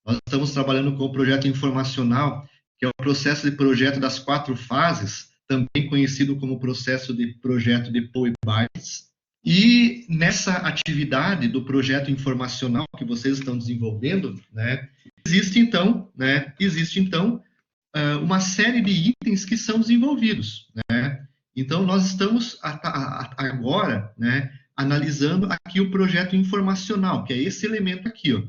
Nós estamos trabalhando com o projeto informacional, que é o processo de projeto das 4 fases, também conhecido como processo de projeto de Paul e Bayes. E nessa atividade do projeto informacional que vocês estão desenvolvendo, né, existe então uma série de itens que são desenvolvidos, né? Então nós estamos agora, né, analisando aqui o projeto informacional, que é esse elemento aqui, ó.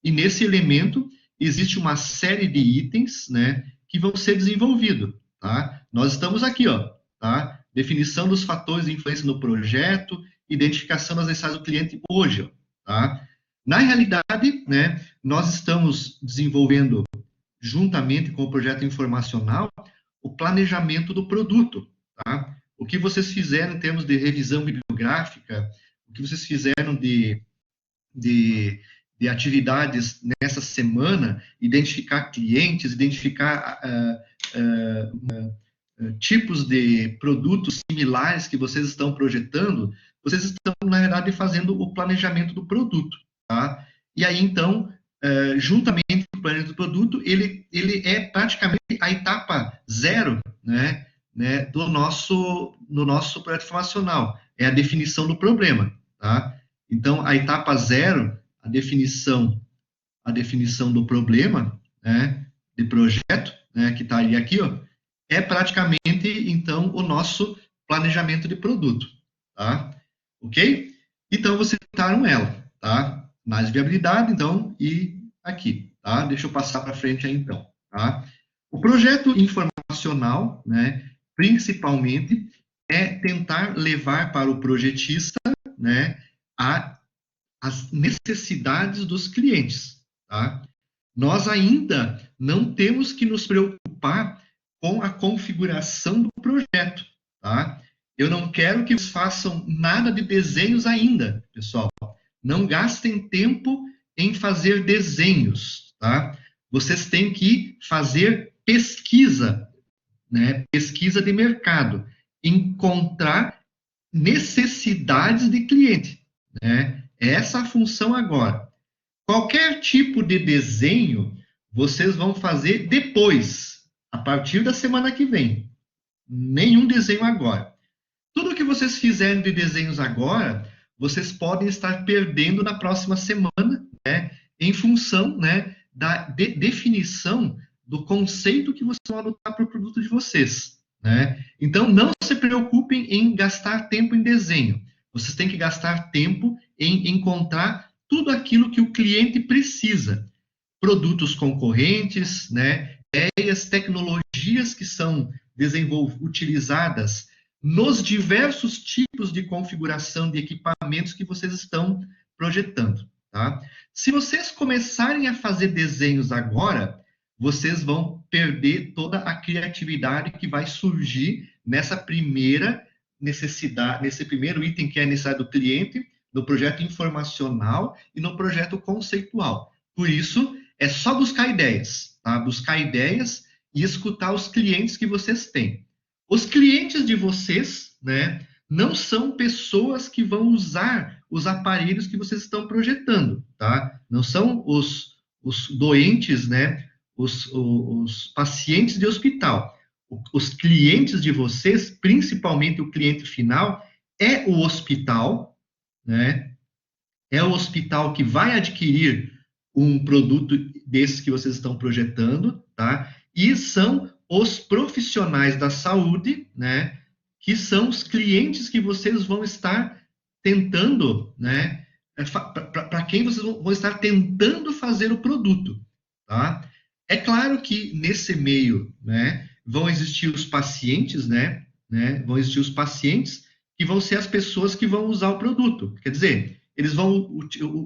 E nesse elemento existe uma série de itens, né, que vão ser desenvolvidos, tá? Nós estamos aqui, ó, tá? Definição dos fatores de influência no projeto, identificação das necessidades do cliente hoje, ó, tá? Na realidade, né, nós estamos desenvolvendo, juntamente com o projeto informacional, o planejamento do produto, tá? O que vocês fizeram em termos de revisão bibliográfica, o que vocês fizeram de atividades nessa semana, identificar clientes, identificar tipos de produtos similares que vocês estão projetando, vocês estão, na verdade, fazendo o planejamento do produto, tá? E aí, então, juntamente com o planejamento do produto, ele é praticamente a etapa zero, né, do nosso projeto informacional, é a definição do problema, tá? Então, a etapa zero, a definição do problema, né, de projeto, né, que está aqui, ó, é praticamente, então, o nosso planejamento de produto, tá? Ok? Então, vocês citaram ela, tá? Análise de viabilidade, então, e aqui, tá? Deixa eu passar para frente aí, então, tá? O projeto informacional, né, principalmente, é tentar levar para o projetista, né, as necessidades dos clientes, tá? Nós ainda não temos que nos preocupar com a configuração do projeto, tá? Eu não quero que vocês façam nada de desenhos ainda, pessoal. Não gastem tempo em fazer desenhos, tá? Vocês têm que fazer pesquisa, né? Pesquisa de mercado, encontrar necessidades de cliente, né? Essa é a função agora. Qualquer tipo de desenho, vocês vão fazer depois, a partir da semana que vem. Nenhum desenho agora. Tudo que vocês fizerem de desenhos agora, vocês podem estar perdendo na próxima semana, né, em função, né, da definição do conceito que vocês vão adotar para o produto de vocês, né? Então, não se preocupem em gastar tempo em desenho. Vocês têm que gastar tempo em encontrar tudo aquilo que o cliente precisa. Produtos concorrentes, né, ideias, tecnologias que são utilizadas nos diversos tipos de configuração de equipamentos que vocês estão projetando, tá? Se vocês começarem a fazer desenhos agora, vocês vão perder toda a criatividade que vai surgir nessa primeira necessidade, nesse primeiro item que é a necessidade do cliente, no projeto informacional e no projeto conceitual. Por isso, é só buscar ideias, tá? Buscar ideias e escutar os clientes que vocês têm. Os clientes de vocês, né, não são pessoas que vão usar os aparelhos que vocês estão projetando, tá? Não são os doentes, né, os pacientes de hospital. Os clientes de vocês, principalmente o cliente final, é o hospital, né? É o hospital que vai adquirir um produto desses que vocês estão projetando, tá? E são os profissionais da saúde, né? Que são os clientes que vocês vão estar tentando, né? Para quem vocês vão estar tentando fazer o produto, tá? É claro que nesse meio, né? Vão existir os pacientes, né? Vão existir os pacientes que vão ser as pessoas que vão usar o produto. Quer dizer, eles vão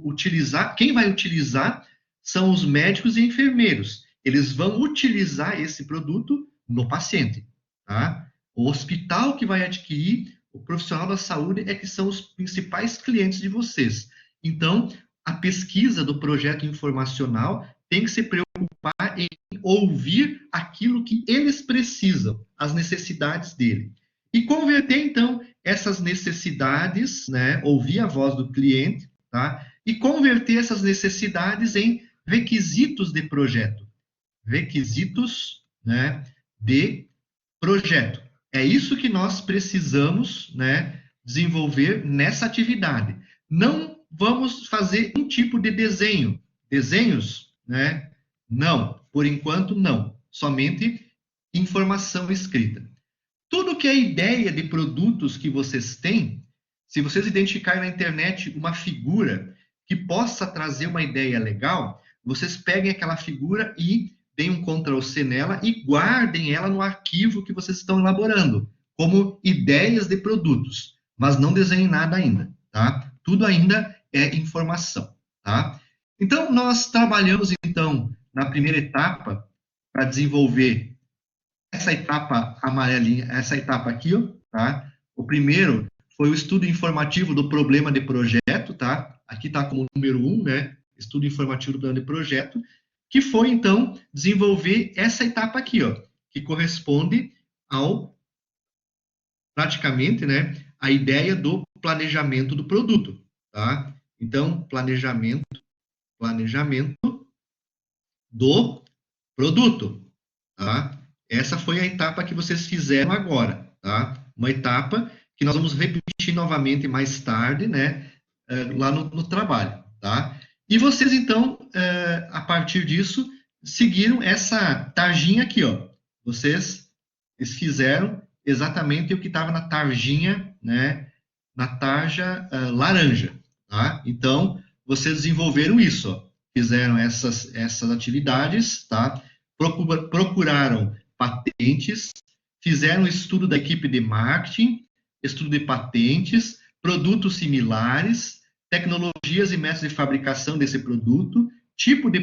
utilizar, quem vai utilizar são os médicos e enfermeiros. Eles vão utilizar esse produto no paciente, tá? O hospital que vai adquirir, o profissional da saúde é que são os principais clientes de vocês. Então, a pesquisa do projeto informacional tem que se preocupar em ouvir aquilo que eles precisam, as necessidades dele. E converter, então, essas necessidades, né, ouvir a voz do cliente, tá? E converter essas necessidades em requisitos de projeto. Requisitos, né, de projeto. É isso que nós precisamos, né, desenvolver nessa atividade. Não vamos fazer um tipo de desenho. Desenhos, né? Não, por enquanto não. Somente informação escrita. Tudo que é ideia de produtos que vocês têm, se vocês identificarem na internet uma figura que possa trazer uma ideia legal, vocês peguem aquela figura e deem um Ctrl+C nela e guardem ela no arquivo que vocês estão elaborando, como ideias de produtos, mas não desenhem nada ainda, tá? Tudo ainda é informação, tá? Então, nós trabalhamos, então, na primeira etapa, para desenvolver essa etapa amarelinha, essa etapa aqui, ó, tá? O primeiro foi o estudo informativo do problema de projeto, tá? Aqui está como número 1, né? Estudo informativo do plano de projeto, que foi, então, desenvolver essa etapa aqui, ó, que corresponde ao, praticamente, né, a ideia do planejamento do produto, tá? Então, planejamento do produto, tá? Essa foi a etapa que vocês fizeram agora, tá? Uma etapa que nós vamos repetir novamente mais tarde, né? Lá no trabalho, tá? E vocês, então, a partir disso, seguiram essa tarjinha aqui, ó. Vocês fizeram exatamente o que estava na tarjinha, né? Na tarja laranja, tá? Então, vocês desenvolveram isso, ó. Fizeram essas atividades, tá? Procuraram patentes, fizeram estudo da equipe de marketing, estudo de patentes, produtos similares, tecnologias e métodos de fabricação desse produto, tipo de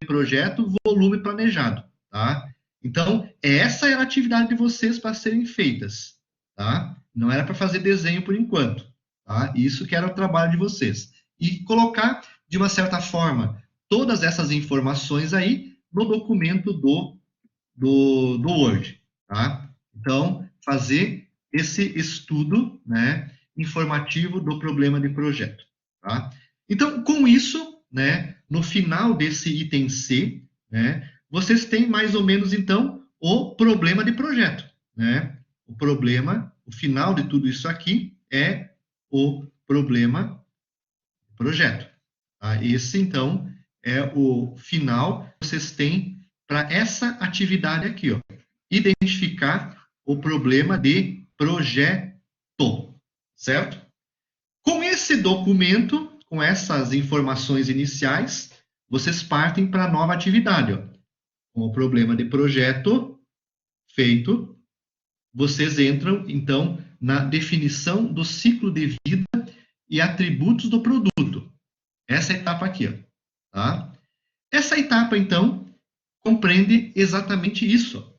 projeto, volume planejado, tá? Então, essa era a atividade de vocês para serem feitas, tá? Não era para fazer desenho por enquanto, tá? Isso que era o trabalho de vocês. E colocar, de uma certa forma, todas essas informações aí no documento do Word, tá? Então, fazer esse estudo, né, informativo do problema de projeto, tá? Então, com isso, né, no final desse item C, né, vocês têm mais ou menos, então, o problema de projeto, né? O final de tudo isso aqui é o problema de projeto, tá? Esse, então, é o final que vocês têm para essa atividade aqui, ó. Identificar o problema de projeto, certo? Com esse documento, com essas informações iniciais, vocês partem para a nova atividade, ó. Com o problema de projeto feito, vocês entram, então, na definição do ciclo de vida e atributos do produto. Essa etapa aqui, ó, tá? Essa etapa, então, compreende exatamente isso,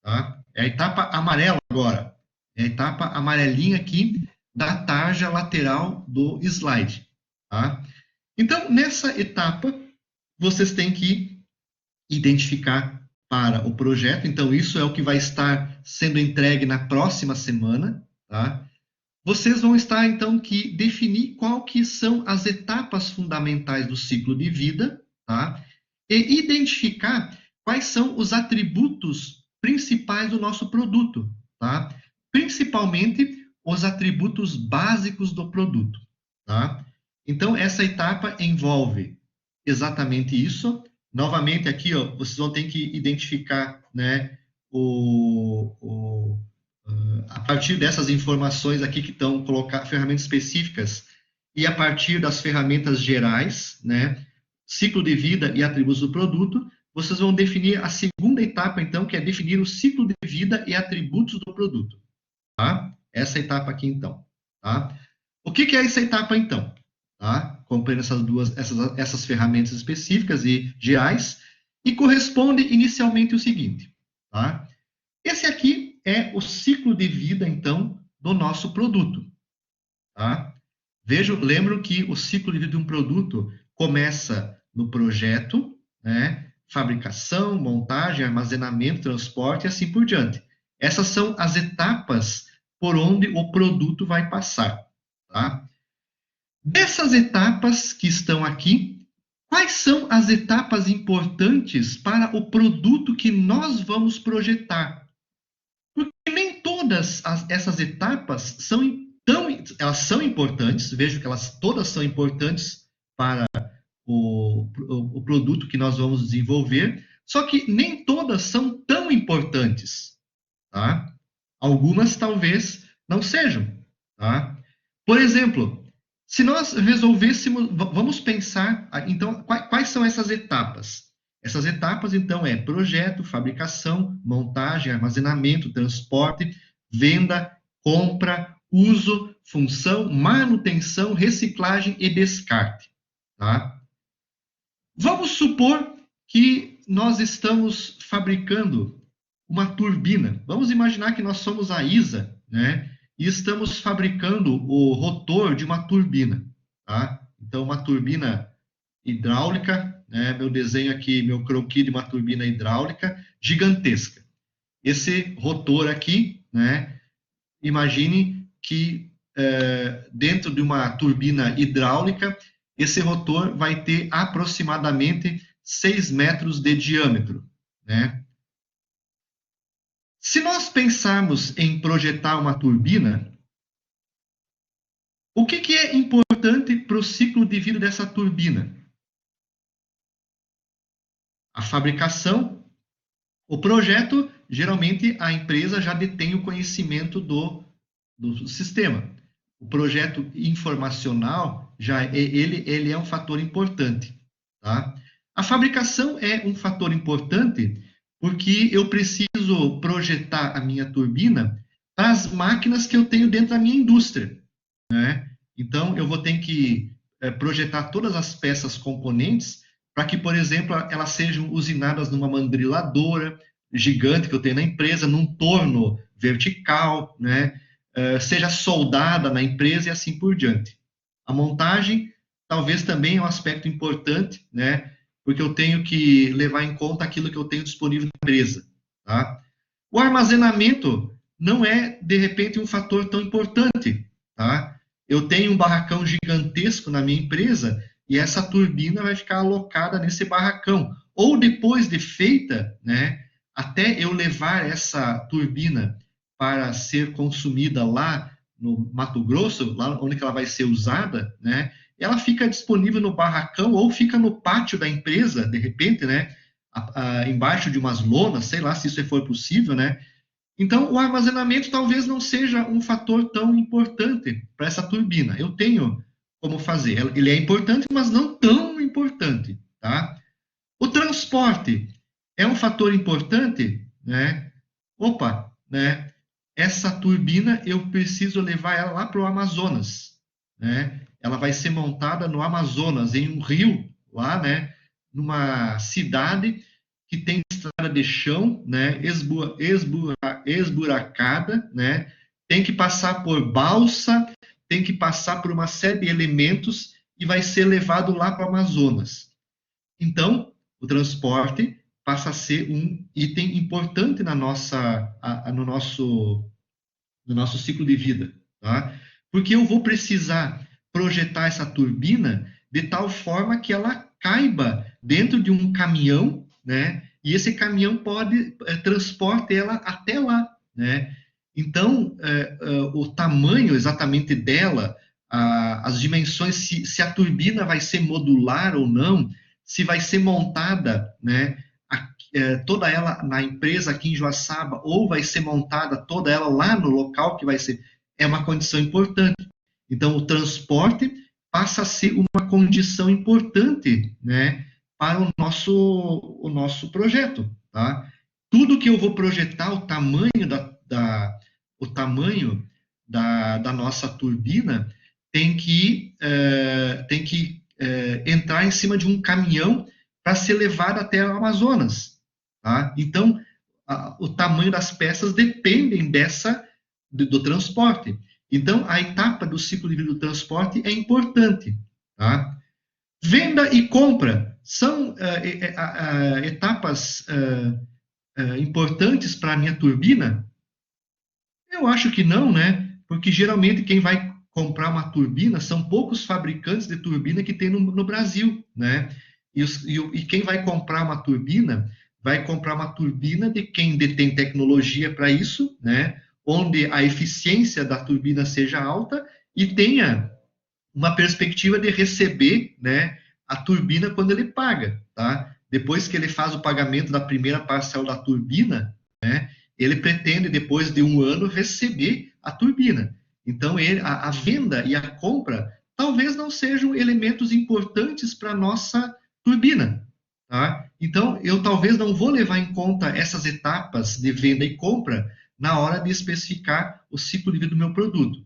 tá? É a etapa amarela agora. É a etapa amarelinha aqui da tarja lateral do slide, tá? Então, nessa etapa, vocês têm que identificar para o projeto. Então, isso é o que vai estar sendo entregue na próxima semana, tá? Vocês vão estar, então, que definir qual que são as etapas fundamentais do ciclo de vida, tá? E identificar quais são os atributos principais do nosso produto, tá? Principalmente os atributos básicos do produto, tá? Então, essa etapa envolve exatamente isso. Novamente, aqui, ó, vocês vão ter que identificar, né, a partir dessas informações aqui que estão colocadas, ferramentas específicas, e a partir das ferramentas gerais, né, ciclo de vida e atributos do produto, vocês vão definir a segunda etapa, então, que é definir o ciclo de vida e atributos do produto, tá? Essa etapa aqui, então, tá? O que é essa etapa, então? Tá? Compreende essas ferramentas específicas e gerais, e corresponde inicialmente o seguinte, tá? Esse aqui é o ciclo de vida, então, do nosso produto, tá? Lembro que o ciclo de vida de um produto começa no projeto, né? Fabricação, montagem, armazenamento, transporte e assim por diante. Essas são as etapas por onde o produto vai passar, tá? Dessas etapas que estão aqui, Quais são as etapas importantes para o produto que nós vamos projetar? Porque nem todas essas etapas elas são importantes, vejo que elas todas são importantes para o produto que nós vamos desenvolver, só que nem todas são tão importantes, tá? Algumas talvez não sejam, tá? Por exemplo, se nós resolvêssemos, vamos pensar, então, quais são essas etapas? Essas etapas, então, é projeto, fabricação, montagem, armazenamento, transporte, venda, compra, uso, função, manutenção, reciclagem e descarte, tá? Vamos supor que nós estamos fabricando uma turbina. Vamos imaginar que nós somos a ISA, né? E estamos fabricando o rotor de uma turbina, tá? Então, uma turbina hidráulica, né? Meu desenho aqui, meu croquis de uma turbina hidráulica gigantesca. Esse rotor aqui, né? Imagine que dentro de uma turbina hidráulica, esse rotor vai ter aproximadamente 6 metros de diâmetro, né? Se nós pensarmos em projetar uma turbina, o que é importante para o ciclo de vida dessa turbina? A fabricação, o projeto, geralmente a empresa já detém o conhecimento do sistema. O projeto informacional, ele é um fator importante, tá? A fabricação é um fator importante porque eu preciso projetar a minha turbina para as máquinas que eu tenho dentro da minha indústria, né? Então, eu vou ter que projetar todas as peças componentes para que, por exemplo, elas sejam usinadas numa mandriladora gigante que eu tenho na empresa, num torno vertical, né? Seja soldada na empresa e assim por diante. A montagem talvez também é um aspecto importante, né? Porque eu tenho que levar em conta aquilo que eu tenho disponível na empresa, tá? O armazenamento não é, de repente, um fator tão importante, tá? Eu tenho um barracão gigantesco na minha empresa e essa turbina vai ficar alocada nesse barracão. Ou depois de feita, né, até eu levar essa turbina para ser consumida lá no Mato Grosso, lá onde ela vai ser usada, né, ela fica disponível no barracão ou fica no pátio da empresa, de repente, né, embaixo de umas lonas, sei lá se isso for possível, né. Então, o armazenamento talvez não seja um fator tão importante para essa turbina. Eu tenho como fazer. Ele é importante, mas não tão importante, tá? O transporte é um fator importante, né? Opa, né? Essa turbina eu preciso levar ela lá para o Amazonas, né? Ela vai ser montada no Amazonas, em um rio lá, né? Numa cidade que tem estrada de chão, né? Esburacada, né? Tem que passar por balsa, tem que passar por uma série de elementos e vai ser levado lá para o Amazonas. Então, o transporte passa a ser um item importante no nosso ciclo de vida, tá? Porque eu vou precisar projetar essa turbina de tal forma que ela caiba dentro de um caminhão, né? E esse caminhão pode transportar ela até lá, né? Então, o tamanho exatamente dela, as dimensões, se a turbina vai ser modular ou não, se vai ser montada, né, toda ela na empresa aqui em Joaçaba, ou vai ser montada toda ela lá no local que vai ser, é uma condição importante. Então, o transporte passa a ser uma condição importante, né, para o nosso projeto, tá? Tudo que eu vou projetar, o tamanho da nossa turbina tem que entrar em cima de um caminhão para ser levado até o Amazonas. Tá? Então, o tamanho das peças dependem do transporte. Então, a etapa do ciclo de vida do transporte é importante. Tá? Venda e compra são etapas importantes para a minha turbina? Eu acho que não, né? Porque geralmente quem vai comprar uma turbina são poucos fabricantes de turbina que tem no Brasil, né? E quem vai comprar uma turbina, vai comprar uma turbina de quem detém tecnologia para isso, né? Onde a eficiência da turbina seja alta e tenha uma perspectiva de receber, né, a turbina quando ele paga, tá? Depois que ele faz o pagamento da primeira parcela da turbina, né, ele pretende, depois de um ano, receber a turbina. Então, a venda e a compra talvez não sejam elementos importantes para a nossa turbina, tá? Então, eu talvez não vou levar em conta essas etapas de venda e compra na hora de especificar o ciclo de vida do meu produto.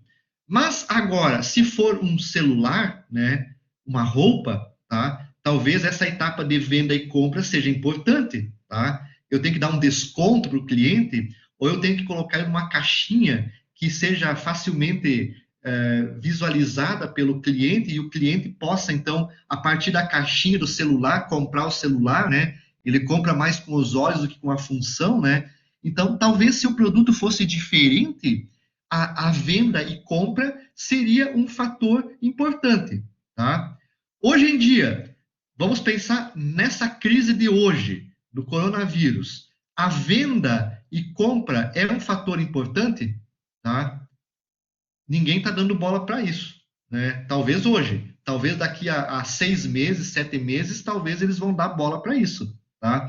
Mas agora, se for um celular, né, uma roupa, tá? Talvez essa etapa de venda e compra seja importante, tá? Eu tenho que dar um desconto para o cliente, ou eu tenho que colocar em uma caixinha que seja facilmente visualizada pelo cliente e o cliente possa, então, a partir da caixinha do celular, comprar o celular, né? Ele compra mais com os olhos do que com a função, né? Então, talvez se o produto fosse diferente, a venda e compra seria um fator importante, tá? Hoje em dia, vamos pensar nessa crise de hoje, do coronavírus. A venda e compra é um fator importante, tá? Ninguém está dando bola para isso, né? Talvez hoje, talvez daqui a 6 meses, 7 meses, talvez eles vão dar bola para isso, tá?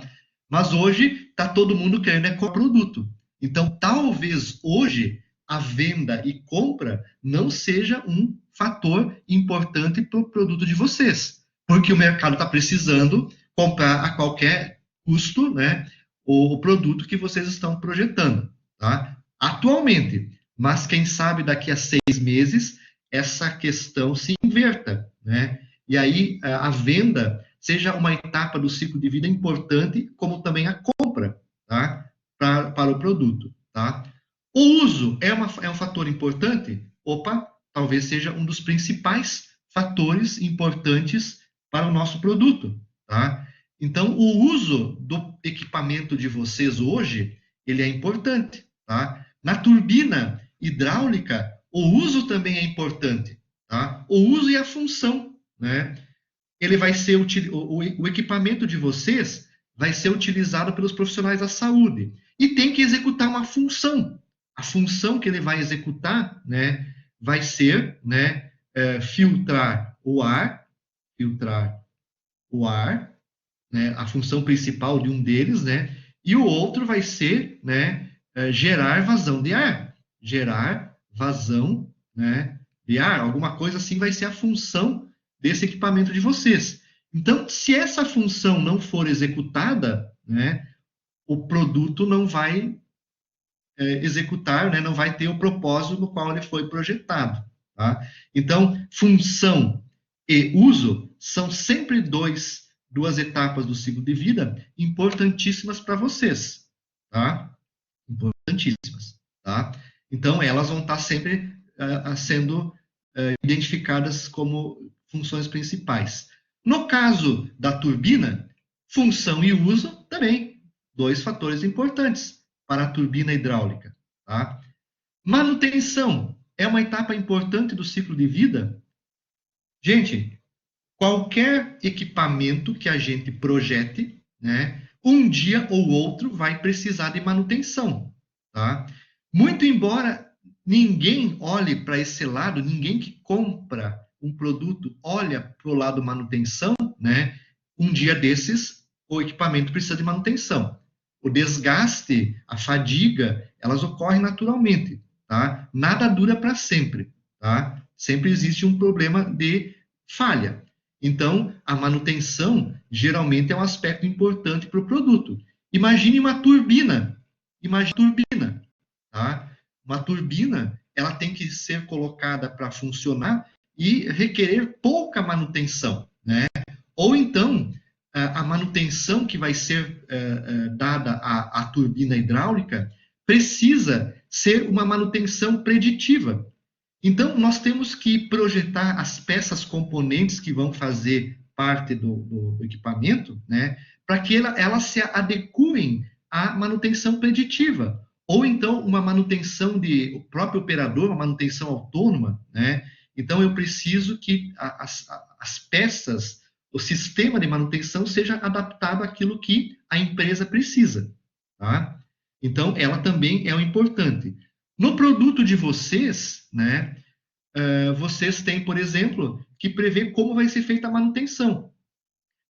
Mas hoje está todo mundo querendo produto. Então, talvez hoje a venda e compra não seja um fator importante para o produto de vocês, porque o mercado está precisando comprar a qualquer custo, né, o produto que vocês estão projetando, tá? Atualmente, mas quem sabe daqui a 6 meses essa questão se inverta, né? E aí a venda seja uma etapa do ciclo de vida importante, como também a compra, tá? Para o produto, tá? O uso é um fator importante? Opa, talvez seja um dos principais fatores importantes para o nosso produto, tá? Então, o uso do equipamento de vocês hoje, ele é importante, tá? Na turbina hidráulica, o uso também é importante, tá? O uso e a função, né? Ele vai ser o equipamento de vocês vai ser utilizado pelos profissionais da saúde e tem que executar uma função. A função que ele vai executar, né, vai ser, né, filtrar o ar, né, a função principal de um deles, né, e o outro vai ser, né, gerar vazão de ar, gerar vazão, né, de ar, alguma coisa assim vai ser a função desse equipamento de vocês. Então, se essa função não for executada, né, o produto não vai executar, né, não vai ter o propósito no qual ele foi projetado. Tá? Então, função e uso são sempre duas etapas do ciclo de vida importantíssimas para vocês. Tá? Importantíssimas. Tá? Então, elas vão estar sempre sendo identificadas como funções principais. No caso da turbina, função e uso também, dois fatores importantes para a turbina hidráulica. Tá? Manutenção é uma etapa importante do ciclo de vida. Gente, qualquer equipamento que a gente projete, né, um dia ou outro vai precisar de manutenção. Tá? Muito embora ninguém olhe para esse lado, ninguém que compra um produto olha para o lado manutenção, né? Um dia desses, o equipamento precisa de manutenção. O desgaste, a fadiga, elas ocorrem naturalmente, tá? Nada dura para sempre, tá? Sempre existe um problema de falha. Então, a manutenção geralmente é um aspecto importante para o produto. Imagine uma turbina. Imagine uma turbina, tá? Uma turbina, ela tem que ser colocada para funcionar e requerer pouca manutenção, né? Ou então, a manutenção que vai ser dada à turbina hidráulica precisa ser uma manutenção preditiva. Então, nós temos que projetar as peças componentes que vão fazer parte do equipamento, né, para que elas se adequem à manutenção preditiva, ou então uma manutenção de o próprio operador, uma manutenção autônoma, né? Então, eu preciso que as peças o sistema de manutenção seja adaptado àquilo que a empresa precisa, tá? Então, ela também é o importante. No produto de vocês, né, vocês têm, por exemplo, que prever como vai ser feita a manutenção.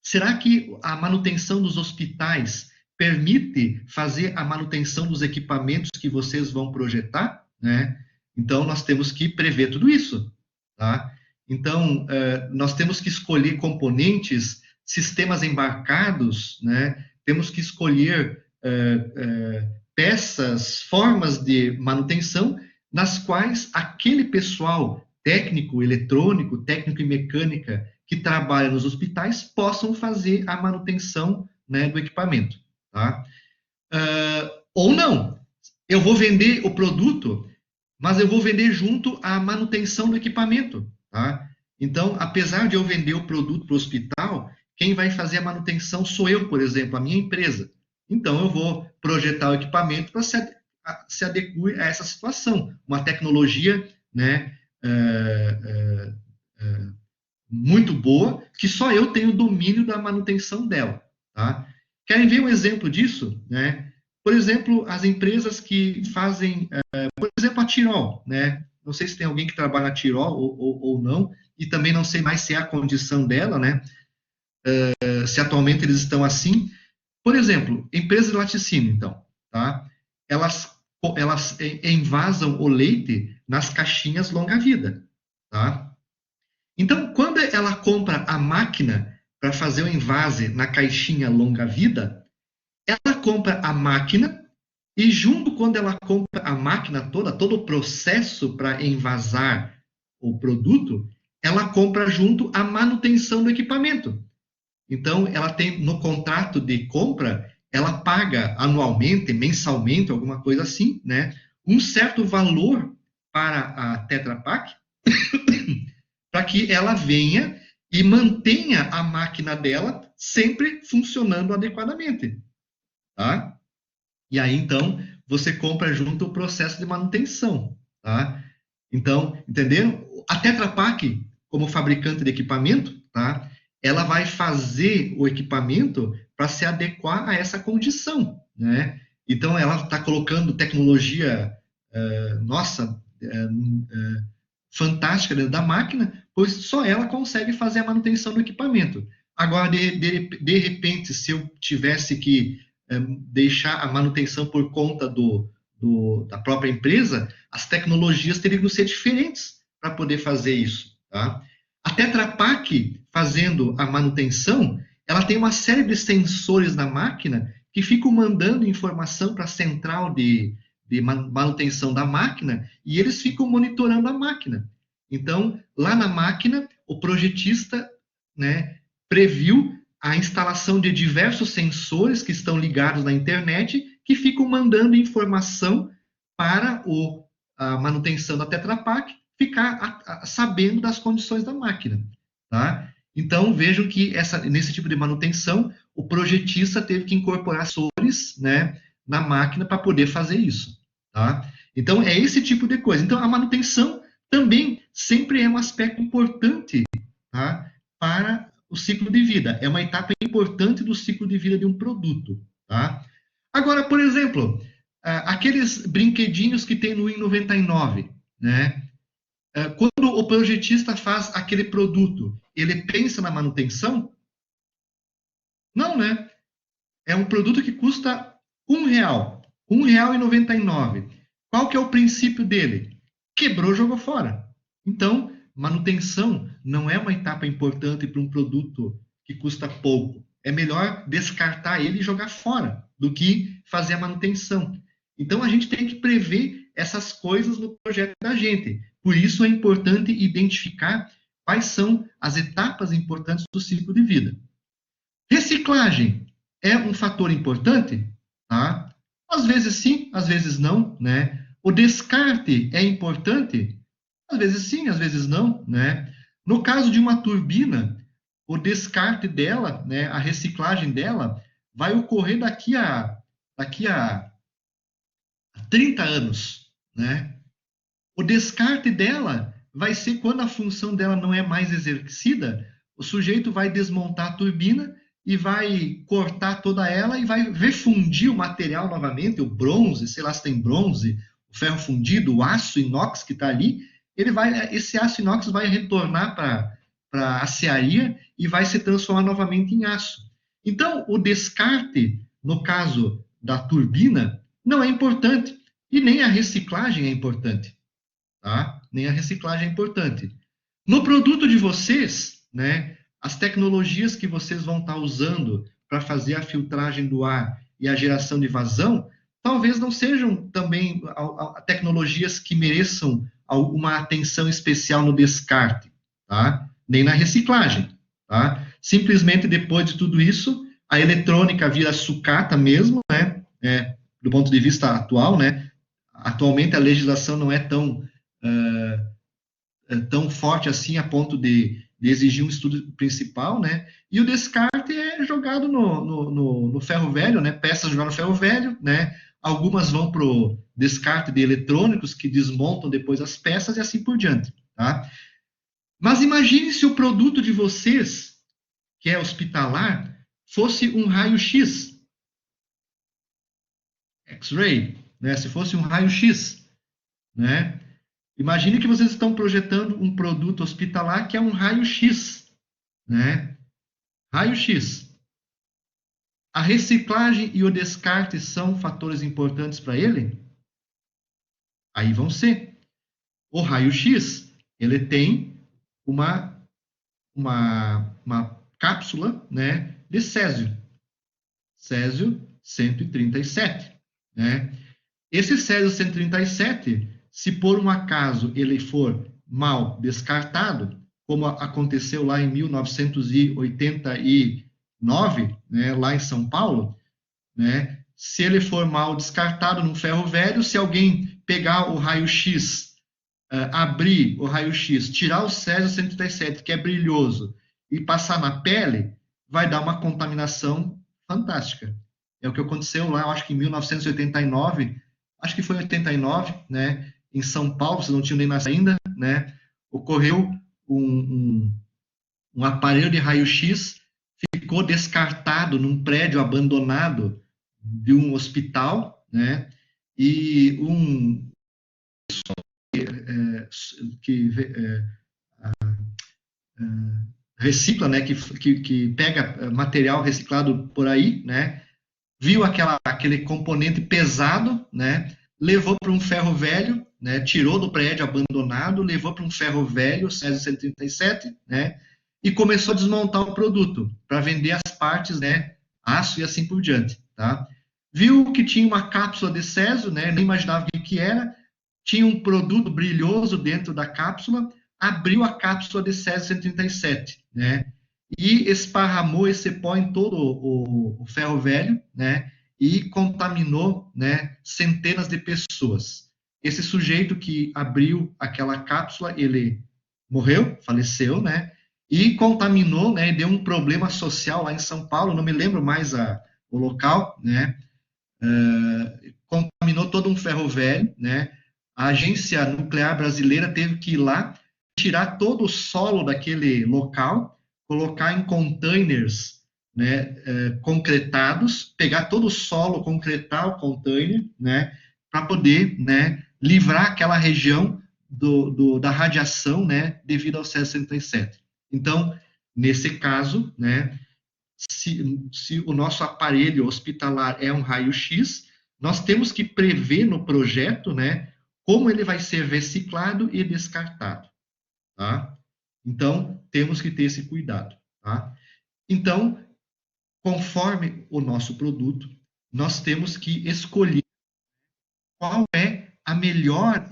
Será que a manutenção dos hospitais permite fazer a manutenção dos equipamentos que vocês vão projetar, né? Então, nós temos que prever tudo isso, tá? Então, nós temos que escolher componentes, sistemas embarcados, né? Temos que escolher peças, formas de manutenção, nas quais aquele pessoal técnico, eletrônico, técnico e mecânica que trabalha nos hospitais possam fazer a manutenção, né, do equipamento, tá? Ou não, eu vou vender o produto, mas eu vou vender junto à manutenção do equipamento, tá? Então, apesar de eu vender o produto para o hospital, quem vai fazer a manutenção sou eu, por exemplo, a minha empresa. Então, eu vou projetar o equipamento para se adequar a essa situação. Uma tecnologia, né, muito boa, que só eu tenho domínio da manutenção dela, tá? Querem ver um exemplo disso, né? Por exemplo, as empresas que fazem, por exemplo, a Tirol, né? Não sei se tem alguém que trabalha na Tirol ou não, e também não sei mais se é a condição dela, né? Se atualmente eles estão assim. Por exemplo, empresas de laticínio, então, tá? Elas envasam o leite nas caixinhas longa-vida, tá? Então, quando ela compra a máquina para fazer o envase na caixinha longa-vida, ela compra a máquina e junto quando ela compra a máquina toda, todo o processo para envasar o produto, ela compra junto a manutenção do equipamento. Então, ela tem no contrato de compra, ela paga anualmente, mensalmente, alguma coisa assim, né? Um certo valor para a Tetra Pak, para que ela venha e mantenha a máquina dela sempre funcionando adequadamente, tá? E aí, então, você compra junto o processo de manutenção, tá? Então, entenderam? A Tetra Pak, como fabricante de equipamento, tá? Ela vai fazer o equipamento para se adequar a essa condição, né? Então, ela está colocando tecnologia, nossa, fantástica dentro da máquina, pois só ela consegue fazer a manutenção do equipamento. Agora, de repente, se eu tivesse que deixar a manutenção por conta da própria empresa, as tecnologias teriam que ser diferentes para poder fazer isso, tá? A Tetra Pak, fazendo a manutenção, ela tem uma série de sensores na máquina que ficam mandando informação para a central de manutenção da máquina e eles ficam monitorando a máquina. Então, lá na máquina, o projetista, né, previu a instalação de diversos sensores que estão ligados na internet que ficam mandando informação para a manutenção da Tetra Pak ficar sabendo das condições da máquina, tá? Então, vejam que nesse tipo de manutenção, o projetista teve que incorporar sensores, né, na máquina para poder fazer isso, tá? Então, é esse tipo de coisa. Então, a manutenção também sempre é um aspecto importante, tá, para o ciclo de vida. É uma etapa importante do ciclo de vida de um produto, tá? Agora, por exemplo, aqueles brinquedinhos que tem no Win99, né? Quando o projetista faz aquele produto, ele pensa na manutenção? Não, né? É um produto que custa R$1, R$1,99. Qual que é o princípio dele? Quebrou, jogou fora. Então, manutenção não é uma etapa importante para um produto que custa pouco. É melhor descartar ele e jogar fora do que fazer a manutenção. Então, a gente tem que prever essas coisas no projeto da gente. Por isso, é importante identificar quais são as etapas importantes do ciclo de vida. Reciclagem é um fator importante? Tá? Às vezes sim, às vezes não, né? O descarte é importante? Às vezes sim, às vezes não, né? No caso de uma turbina, o descarte dela, né, a reciclagem dela, vai ocorrer daqui a 30 anos, né? O descarte dela vai ser quando a função dela não é mais exercida, O sujeito vai desmontar a turbina e vai cortar toda ela e vai refundir o material novamente, o bronze, sei lá se tem bronze, o ferro fundido, o aço inox que está ali, esse aço inox vai retornar para a aciaria e vai se transformar novamente em aço. Então, o descarte, no caso da turbina, não é importante e nem a reciclagem é importante, tá? Nem a reciclagem é importante. No produto de vocês, né, as tecnologias que vocês vão estar usando para fazer a filtragem do ar e a geração de vazão, talvez não sejam também tecnologias que mereçam uma atenção especial no descarte, tá? Nem na reciclagem, tá? Simplesmente depois de tudo isso, a eletrônica vira sucata mesmo, né? Do ponto de vista atual, né? Atualmente a legislação não é tão forte assim a ponto de exigir um estudo principal, né? E o descarte é jogado no ferro velho, né? Peças jogadas no ferro velho, né? Algumas vão para o descarte de eletrônicos que desmontam depois as peças e assim por diante, tá? Mas imagine se o produto de vocês, que é hospitalar, fosse um raio-x, X-ray, né? Se fosse um raio-x, né? Imagine que vocês estão projetando um produto hospitalar que é um raio-x, né? Raio-x. A reciclagem e o descarte são fatores importantes para ele? Aí vão ser. O raio-x, ele tem uma cápsula, né, de césio. Césio 137, né? Esse césio 137, se por um acaso ele for mal descartado, como aconteceu lá em 1989, né, lá em São Paulo, né, se ele for mal descartado num ferro velho, se alguém pegar o raio-x, abrir o raio-x, tirar o césio 137, que é brilhoso, e passar na pele, vai dar uma contaminação fantástica. É o que aconteceu lá, eu acho que em 1989, acho que foi 89, né, em São Paulo, vocês não tinham nem nascido ainda, né, ocorreu um aparelho de raio-x, ficou descartado num prédio abandonado de um hospital, né, e que recicla, né, que pega material reciclado por aí, né, viu aquele componente pesado, né, levou para um ferro velho, né, tirou do prédio abandonado, levou para um ferro velho, Césio 137, né, e começou a desmontar o produto para vender as partes, né, aço e assim por diante, tá? Viu que tinha uma cápsula de Césio, né, nem imaginava o que era, tinha um produto brilhoso dentro da cápsula, abriu a cápsula de Césio 137, né, e esparramou esse pó em todo o ferro velho, né, e contaminou, né, centenas de pessoas. Esse sujeito que abriu aquela cápsula, ele morreu, faleceu, né, e contaminou, né, deu um problema social lá em São Paulo, não me lembro mais o local, né, contaminou todo um ferro velho, né, a agência nuclear brasileira teve que ir lá tirar todo o solo daquele local, colocar em containers, né, concretados, pegar todo o solo, concretar o container, né, para poder, né, livrar aquela região da radiação, né, devido ao Césio 137. Então, nesse caso, né, se o nosso aparelho hospitalar é um raio-x, nós temos que prever no projeto, né, como ele vai ser reciclado e descartado, tá? Então, temos que ter esse cuidado, tá? Então, conforme o nosso produto, nós temos que escolher qual é a melhor,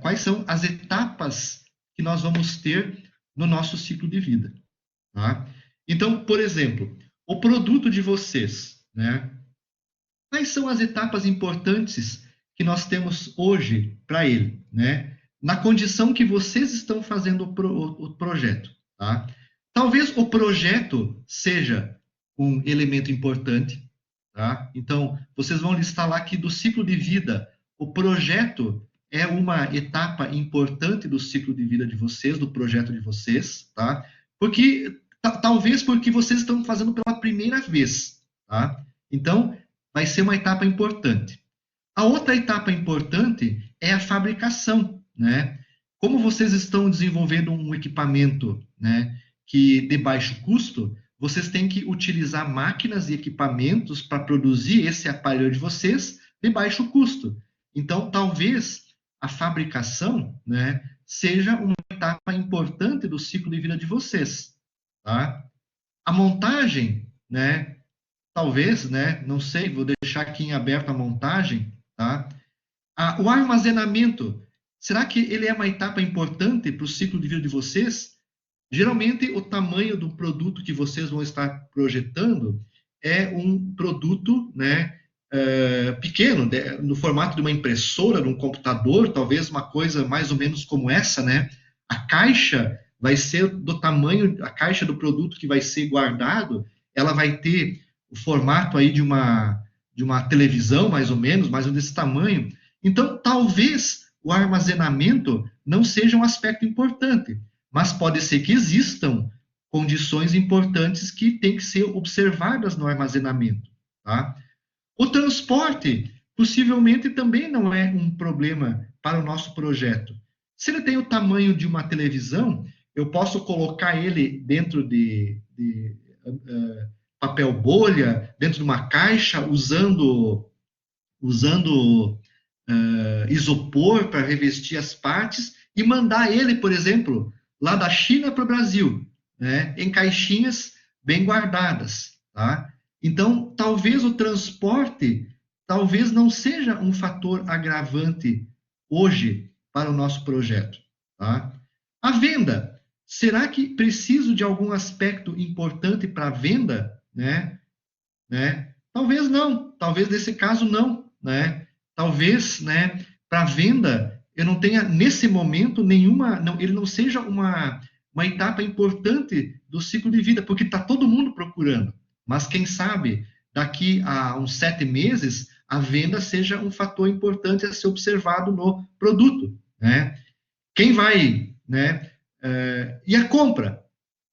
quais são as etapas que nós vamos ter no nosso ciclo de vida, tá? Então, por exemplo, o produto de vocês, né? Quais são as etapas importantes que nós temos hoje para ele, né? Na condição que vocês estão fazendo o projeto, tá? Talvez o projeto seja um elemento importante, tá? Então, vocês vão listar lá que do ciclo de vida, o projeto é uma etapa importante do ciclo de vida de vocês, do projeto de vocês, tá? Porque talvez porque vocês estão fazendo pela primeira vez, tá? Então, vai ser uma etapa importante. A outra etapa importante é a fabricação, né? Como vocês estão desenvolvendo um equipamento, né, que de baixo custo, vocês têm que utilizar máquinas e equipamentos para produzir esse aparelho de vocês de baixo custo. Então, talvez a fabricação, né, seja uma etapa importante do ciclo de vida de vocês, tá? A montagem, né, talvez, né, não sei, vou deixar aqui em aberto a montagem, tá? O armazenamento, será que ele é uma etapa importante para o ciclo de vida de vocês? Geralmente, o tamanho do produto que vocês vão estar projetando é um produto, né, pequeno, no formato de uma impressora, de um computador, talvez uma coisa mais ou menos como essa, né? A caixa vai ser do tamanho, a caixa do produto que vai ser guardado, ela vai ter o formato aí de uma televisão, mais ou menos desse tamanho. Então, talvez o armazenamento não seja um aspecto importante, mas pode ser que existam condições importantes que têm que ser observadas no armazenamento, tá? O transporte possivelmente também não é um problema para o nosso projeto. Se ele tem o tamanho de uma televisão, eu posso colocar ele dentro de papel bolha, dentro de uma caixa, usando isopor para revestir as partes e mandar ele, por exemplo, lá da China para o Brasil, né, em caixinhas bem guardadas, tá? Então, talvez o transporte talvez não seja um fator agravante hoje para o nosso projeto, tá? A venda, será que preciso de algum aspecto importante para a venda, né? Talvez não, talvez nesse caso não, né? Talvez, né, para venda eu não tenha nesse momento nenhuma, não, ele não seja uma etapa importante do ciclo de vida, porque está todo mundo procurando. Mas quem sabe daqui a uns 7 meses a venda seja um fator importante a ser observado no produto, né? Quem vai, né? E a compra,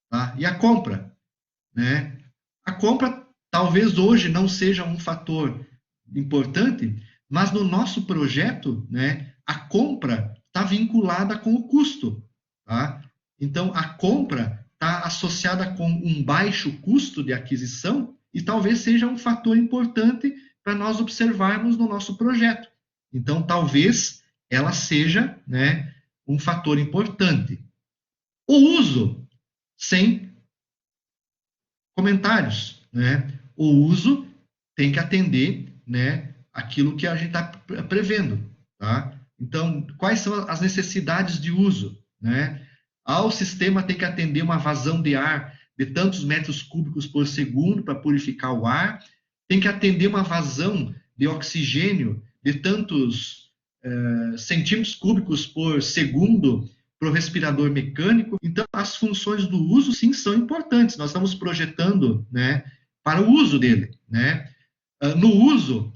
tá? E a compra, né? A compra talvez hoje não seja um fator importante, mas no nosso projeto, né, a compra está vinculada com o custo, tá? Então, a compra está associada com um baixo custo de aquisição e talvez seja um fator importante para nós observarmos no nosso projeto. Então, talvez ela seja, né, um fator importante. O uso, sem comentários, né? O uso tem que atender, né, aquilo que a gente está prevendo, tá? Então, quais são as necessidades de uso, né? O sistema tem que atender uma vazão de ar de tantos metros cúbicos por segundo para purificar o ar, tem que atender uma vazão de oxigênio de tantos centímetros cúbicos por segundo para o respirador mecânico. Então, as funções do uso, sim, são importantes. Nós estamos projetando, né, para o uso dele, né? No uso,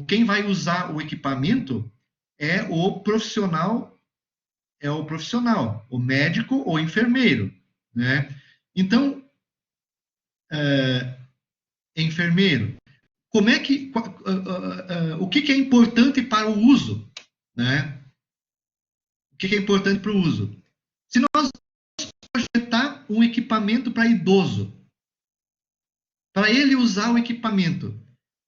quem vai usar o equipamento é o profissional, o médico ou enfermeiro, né? Então, enfermeiro, como é que, o que é importante para o uso, né? O que é importante para o uso? Se nós projetar um equipamento para idoso, para ele usar o equipamento,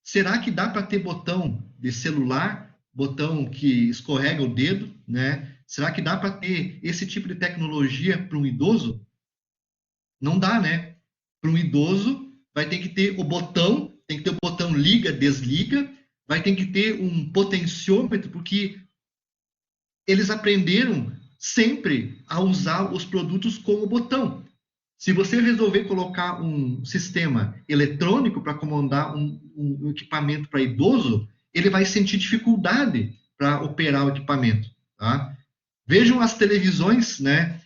será que dá para ter botão de celular, botão que escorrega o dedo, né? Será que dá para ter esse tipo de tecnologia para um idoso? Não dá, né? Para um idoso, vai ter que ter o botão, tem que ter o botão liga, desliga, vai ter que ter um potenciômetro, porque eles aprenderam sempre a usar os produtos com o botão. Se você resolver colocar um sistema eletrônico para comandar um equipamento para idoso, ele vai sentir dificuldade para operar o equipamento, tá? Vejam as televisões, né,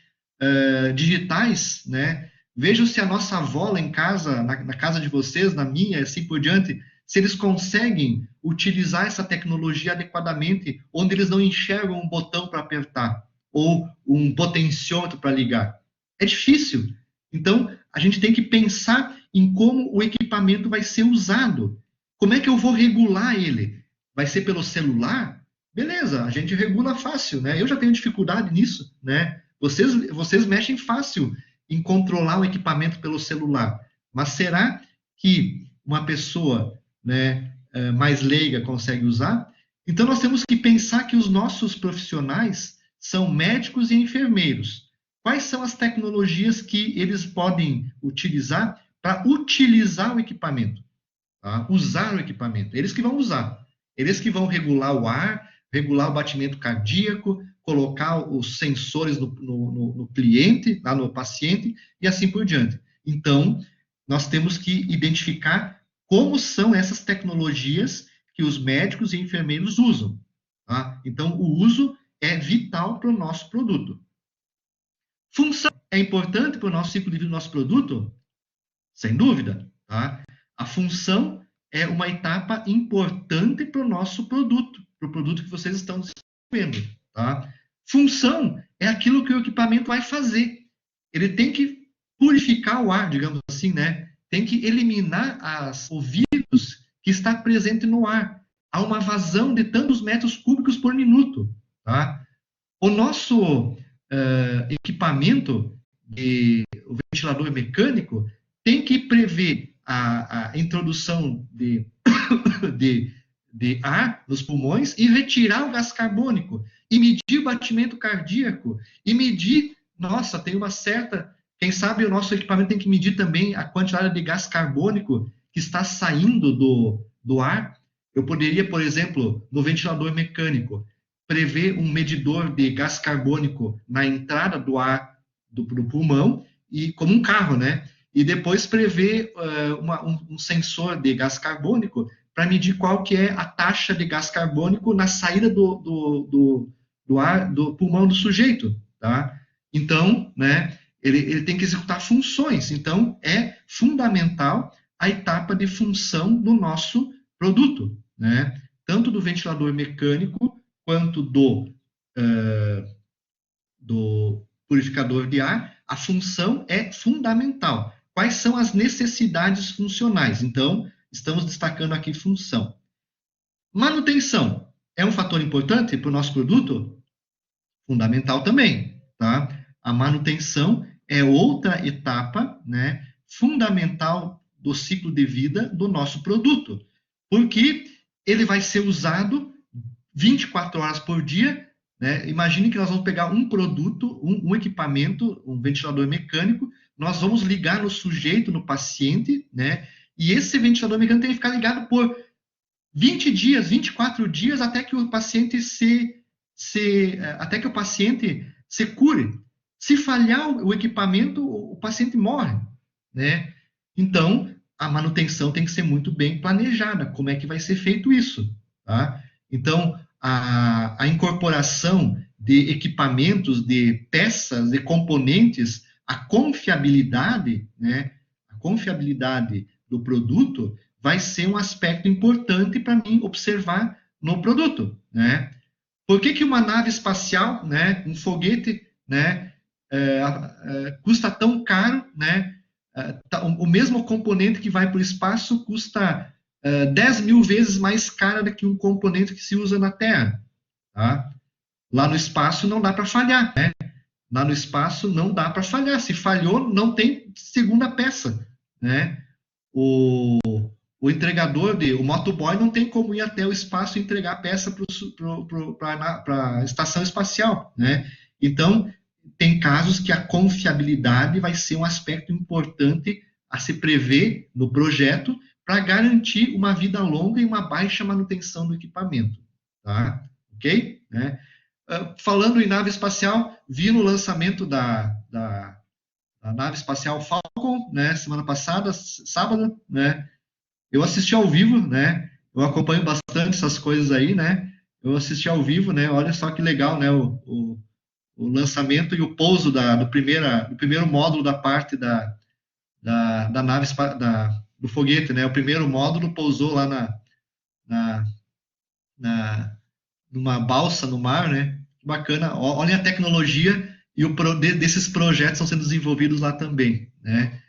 digitais, né? Vejam se a nossa avó lá em casa, na casa de vocês, na minha, assim por diante, se eles conseguem utilizar essa tecnologia adequadamente, onde eles não enxergam um botão para apertar ou um potenciômetro para ligar. É difícil. Então, a gente tem que pensar em como o equipamento vai ser usado. Como é que eu vou regular ele? Vai ser pelo celular? Beleza, a gente regula fácil, né? Eu já tenho dificuldade nisso, né? Vocês mexem fácil em controlar o equipamento pelo celular. Mas será que uma pessoa, né, mais leiga consegue usar? Então, nós temos que pensar que os nossos profissionais são médicos e enfermeiros. Quais são as tecnologias que eles podem utilizar para utilizar o equipamento? Tá? Usar o equipamento. Eles que vão usar. Eles que vão regular o ar, regular o batimento cardíaco, colocar os sensores no cliente, lá no paciente, e assim por diante. Então, nós temos que identificar como são essas tecnologias que os médicos e enfermeiros usam. Tá? Então, o uso é vital para o nosso produto. Função é importante para o nosso ciclo de vida do nosso produto? Sem dúvida. Tá? A função é uma etapa importante para o nosso produto, para o produto que vocês estão desenvolvendo. Tá? Função é aquilo que o equipamento vai fazer. Ele tem que purificar o ar, digamos assim, né? Tem que eliminar o vírus que está presente no ar. Há uma vazão de tantos metros cúbicos por minuto. Tá? O nosso equipamento, o ventilador mecânico, tem que prever a introdução de ar nos pulmões e retirar o gás carbônico, e medir o batimento cardíaco, e medir, nossa, tem uma certa, quem sabe o nosso equipamento tem que medir também a quantidade de gás carbônico que está saindo do ar. Eu poderia, por exemplo, no ventilador mecânico, prever um medidor de gás carbônico na entrada do ar do pulmão, e como um carro, né? E depois prever um sensor de gás carbônico para medir qual que é a taxa de gás carbônico na saída do ar do pulmão do sujeito, tá? Então, né, ele tem que executar funções. Então, é fundamental a etapa de função do nosso produto, né? Tanto do ventilador mecânico quanto do purificador de ar, a função é fundamental. Quais são as necessidades funcionais? Então, estamos destacando aqui função. Manutenção é um fator importante para o nosso produto? Fundamental também, tá? A manutenção é outra etapa, né, fundamental do ciclo de vida do nosso produto, porque ele vai ser usado 24 horas por dia, né? Imagine que nós vamos pegar um produto, um equipamento, um ventilador mecânico, nós vamos ligar no sujeito, no paciente, né? E esse ventilador mecânico tem que ficar ligado por 20 dias, 24 dias, até que o paciente se cure. Se falhar o equipamento, o paciente morre, né? Então, a manutenção tem que ser muito bem planejada. Como é que vai ser feito isso? Tá? Então, a incorporação de equipamentos, de peças, de componentes, a confiabilidade, né? A confiabilidade do produto vai ser um aspecto importante para mim observar no produto, né? Por que uma nave espacial, né, um foguete, né, custa tão caro, né? O mesmo componente que vai para o espaço custa 10 mil vezes mais caro do que um componente que se usa na Terra. Tá? Lá no espaço não dá para falhar, né? Lá no espaço não dá para falhar. Se falhou, não tem segunda peça, né? O entregador, o motoboy, não tem como ir até o espaço e entregar a peça para a estação espacial, né? Então, tem casos que a confiabilidade vai ser um aspecto importante a se prever no projeto para garantir uma vida longa e uma baixa manutenção do equipamento, tá? Ok? Né? Falando em nave espacial, vi no lançamento da nave espacial Falcon, né, semana passada, sábado, né? Eu assisti ao vivo, né? Eu acompanho bastante essas coisas aí, né? Eu assisti ao vivo, né? Olha só que legal, né? O lançamento e o pouso do primeiro módulo da parte da nave, do foguete, né? O primeiro módulo pousou lá numa balsa no mar, né? Bacana. Olha a tecnologia e desses projetos estão sendo desenvolvidos lá também, né?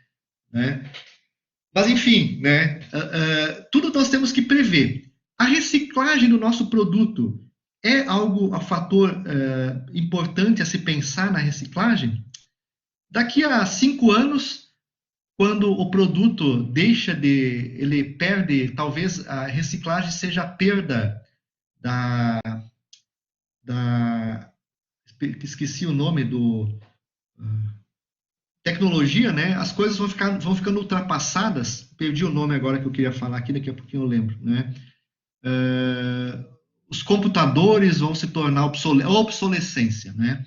Mas, enfim, né? Tudo nós temos que prever. A reciclagem do nosso produto é algo, um fator importante a se pensar na reciclagem? Daqui a 5 anos, quando o produto ele perde, talvez a reciclagem seja a perda da esqueci o nome do tecnologia, né? As coisas vão ficando ultrapassadas. Perdi o nome agora que eu queria falar aqui, daqui a pouquinho eu lembro, né? Os computadores vão se tornar obsolescência, né?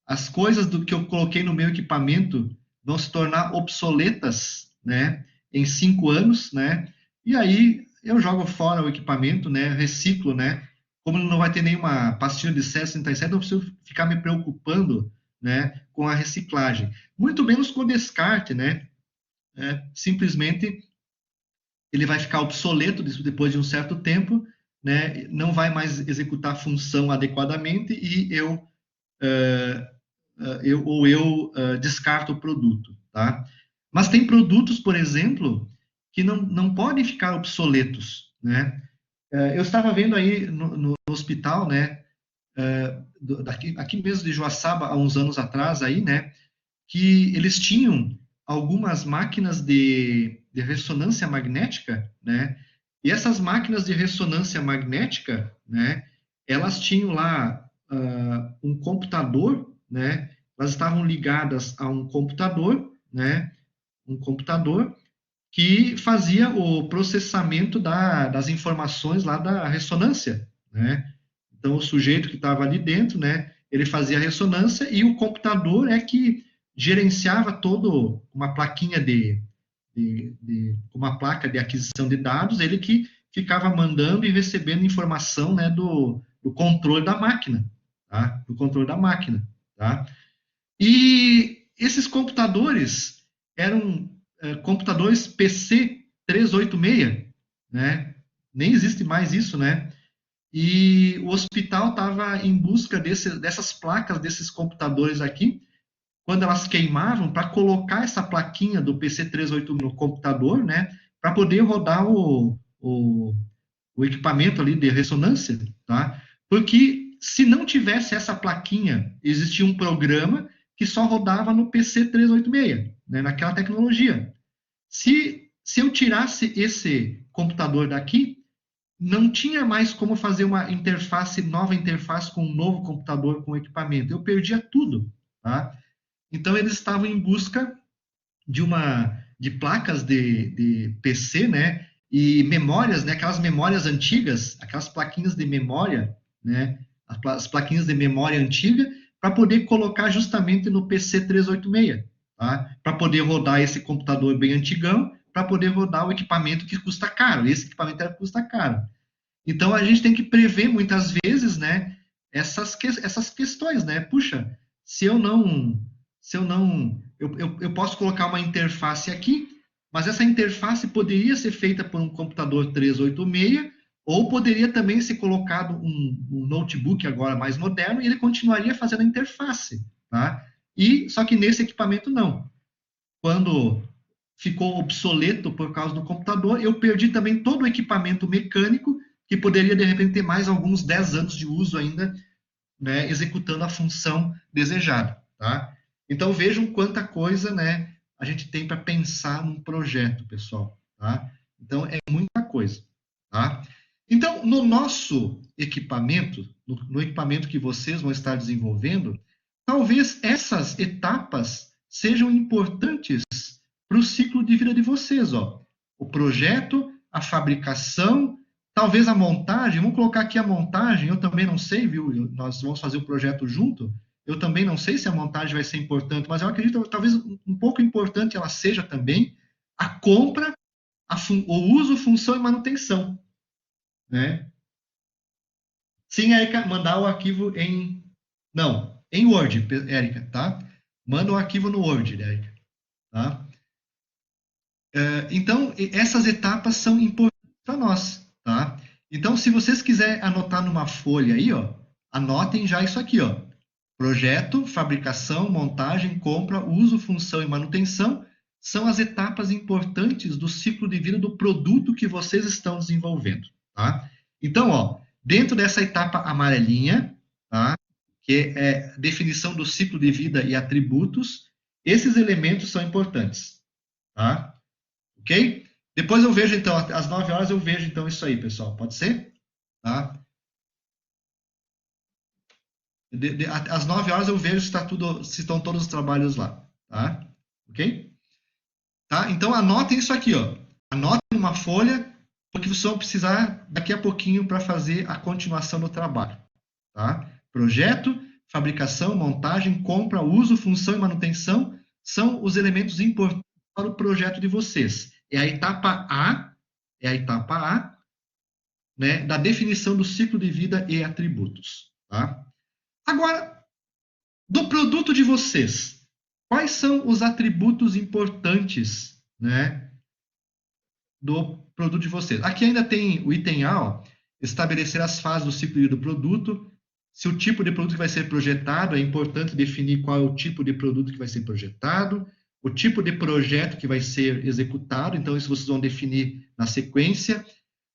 As coisas do que eu coloquei no meu equipamento vão se tornar obsoletas, né? Em 5 anos, né? E aí eu jogo fora o equipamento, né? Reciclo, né? Como não vai ter nenhuma pastilha de C67, não preciso ficar me preocupando, né? Com a reciclagem. Muito menos com o descarte, né? Simplesmente ele vai ficar obsoleto depois de um certo tempo, né? Não vai mais executar a função adequadamente e eu descarto o produto, tá? Mas tem produtos, por exemplo, que não podem ficar obsoletos, né? Eu estava vendo aí no hospital, né? Aqui mesmo de Joaçaba, há uns anos atrás, aí, né? Que eles tinham algumas máquinas de ressonância magnética, né? E essas máquinas de ressonância magnética, né? Elas tinham lá um computador, né? Elas estavam ligadas a um computador, né? Um computador que fazia o processamento das informações lá da ressonância, né? Então, o sujeito que estava ali dentro, né? Ele fazia a ressonância e o computador é que gerenciava todo uma plaquinha uma placa de aquisição de dados, ele que ficava mandando e recebendo informação, né, do controle da máquina, tá? Do controle da máquina, tá? E esses computadores eram computadores PC 386, né? Nem existe mais isso, né? E o hospital estava em busca dessas placas, desses computadores aqui, quando elas queimavam, para colocar essa plaquinha do PC380 no computador, né, para poder rodar o equipamento ali de ressonância, tá? Porque se não tivesse essa plaquinha, existia um programa que só rodava no PC386, né, naquela tecnologia. Se eu tirasse esse computador daqui, não tinha mais como fazer uma nova interface com um novo computador, com equipamento. Eu perdia tudo, tá? Então, eles estavam em busca de placas de PC, né? E memórias, né? Aquelas memórias antigas, aquelas plaquinhas de memória, né? As plaquinhas de memória antiga, para poder colocar justamente no PC 386, tá? Para poder rodar esse computador bem antigão, para poder rodar o equipamento que custa caro. Esse equipamento custa caro. Então, a gente tem que prever muitas vezes, né? Essas questões, né? Puxa, eu posso colocar uma interface aqui, mas essa interface poderia ser feita por um computador 386, ou poderia também ser colocado um notebook agora mais moderno e ele continuaria fazendo a interface, tá? Só que nesse equipamento não. Quando ficou obsoleto por causa do computador, eu perdi também todo o equipamento mecânico que poderia de repente ter mais alguns 10 anos de uso ainda, né, executando a função desejada, tá? Então vejam quanta coisa, né, a gente tem para pensar num projeto, pessoal, tá? Então é muita coisa, tá? Então, no nosso equipamento, no equipamento que vocês vão estar desenvolvendo, talvez essas etapas sejam importantes para o ciclo de vida de vocês, ó. O projeto, a fabricação, talvez a montagem, vamos colocar aqui a montagem, eu também não sei, viu? Nós vamos fazer o projeto junto, eu também não sei se a montagem vai ser importante, mas eu acredito que talvez um pouco importante ela seja também a compra, o uso, função e manutenção, né? Sim, Érica, mandar o arquivo em... Não, em Word, Érica, tá? Manda o arquivo no Word, Érica, tá? Então, essas etapas são importantes para nós, tá? Então, se vocês quiserem anotar numa folha aí, ó, anotem já isso aqui, ó. Projeto, fabricação, montagem, compra, uso, função e manutenção são as etapas importantes do ciclo de vida do produto que vocês estão desenvolvendo, tá? Então, ó, dentro dessa etapa amarelinha, tá? Que é definição do ciclo de vida e atributos, esses elementos são importantes, tá? Ok? Depois eu vejo, então, às 9 horas eu vejo, então, isso aí, pessoal. Pode ser? Tá? Às 9 horas eu vejo se, tá tudo, se estão todos os trabalhos lá. Tá? Ok? Tá? Então, anotem isso aqui, ó. Anotem uma folha, porque vocês vão precisar daqui a pouquinho para fazer a continuação do trabalho. Tá? Projeto, fabricação, montagem, compra, uso, função e manutenção são os elementos importantes para o projeto de vocês. É a etapa A, né, da definição do ciclo de vida e atributos. Tá? Agora, do produto de vocês, quais são os atributos importantes, né, do produto de vocês? Aqui ainda tem o item A, ó, estabelecer as fases do ciclo de vida do produto. Se o tipo de produto que vai ser projetado, é importante definir qual é o tipo de produto que vai ser projetado, o tipo de projeto que vai ser executado, então isso vocês vão definir na sequência,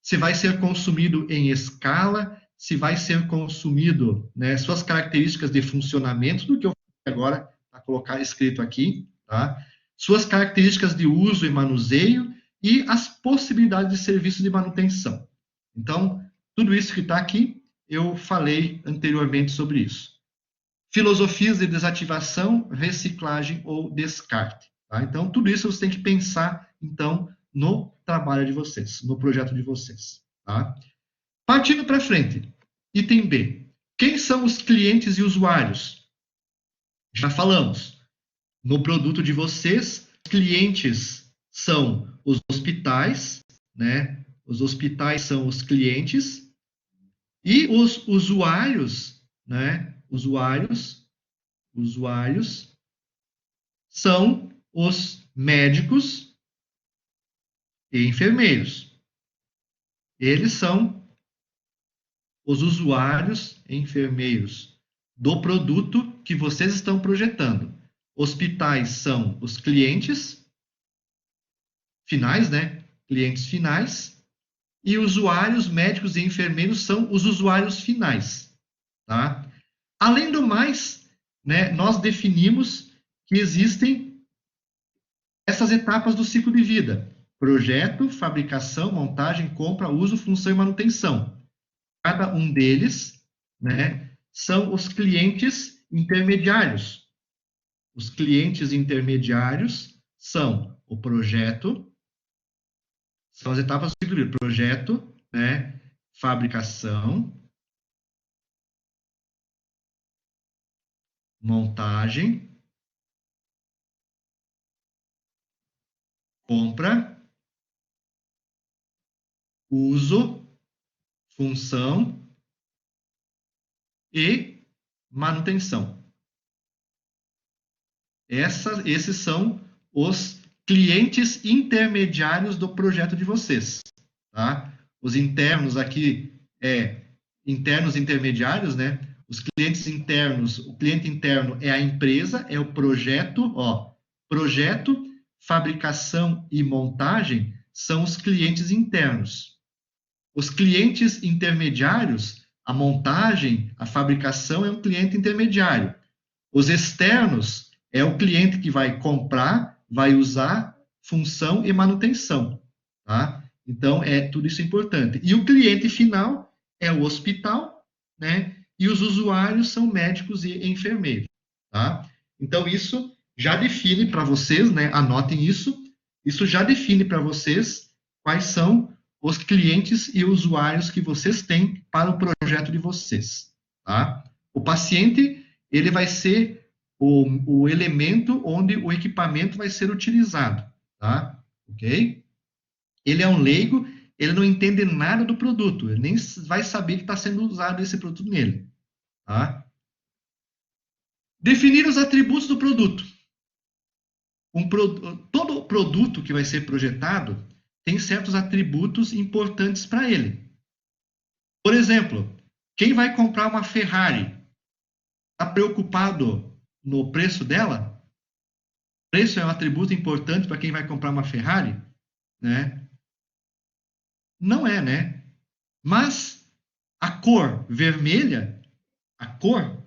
se vai ser consumido em escala, se vai ser consumido, né, suas características de funcionamento, do que eu falei agora, para colocar escrito aqui, tá? Suas características de uso e manuseio e as possibilidades de serviço de manutenção. Então, tudo isso que está aqui, eu falei anteriormente sobre isso. Filosofias de desativação, reciclagem ou descarte. Tá? Então, tudo isso você tem que pensar, então, no trabalho de vocês, no projeto de vocês. Tá? Partindo para frente, item B. Quem são os clientes e usuários? Já falamos. No produto de vocês, clientes são os hospitais, né? Os hospitais são os clientes e os usuários, né? Usuários são os médicos e enfermeiros. Eles são os usuários e enfermeiros do produto que vocês estão projetando. Hospitais são os clientes finais, né? Clientes finais. E usuários, médicos e enfermeiros são os usuários finais, tá? Além do mais, né, nós definimos que existem essas etapas do ciclo de vida: projeto, fabricação, montagem, compra, uso, função e manutenção. Cada um deles, né, são os clientes intermediários. Os clientes intermediários são o projeto, são as etapas do ciclo de vida: projeto, né, fabricação, montagem, compra, uso, função e manutenção. Esses são os clientes intermediários do projeto de vocês. Tá? Os internos aqui internos intermediários, né? Os clientes internos, o cliente interno é a empresa, é o projeto, ó, projeto, fabricação e montagem são os clientes internos. Os clientes intermediários, a montagem, a fabricação é um cliente intermediário. Os externos é o cliente que vai comprar, vai usar, função e manutenção, tá? Então, tudo isso importante. E o cliente final é o hospital, né? E os usuários são médicos e enfermeiros, tá? Então, isso já define para vocês, né? Anotem isso. Isso já define para vocês quais são os clientes e usuários que vocês têm para o projeto de vocês, tá? O paciente, ele vai ser o elemento onde o equipamento vai ser utilizado, tá? Ok? Ele é um leigo, ele não entende nada do produto, ele nem vai saber que está sendo usado esse produto nele, tá? Definir os atributos do produto. Todo produto que vai ser projetado tem certos atributos importantes para ele. Por exemplo, quem vai comprar uma Ferrari? Está preocupado no preço dela? Preço é um atributo importante para quem vai comprar uma Ferrari, né? Não é, né? Mas a cor vermelha, a cor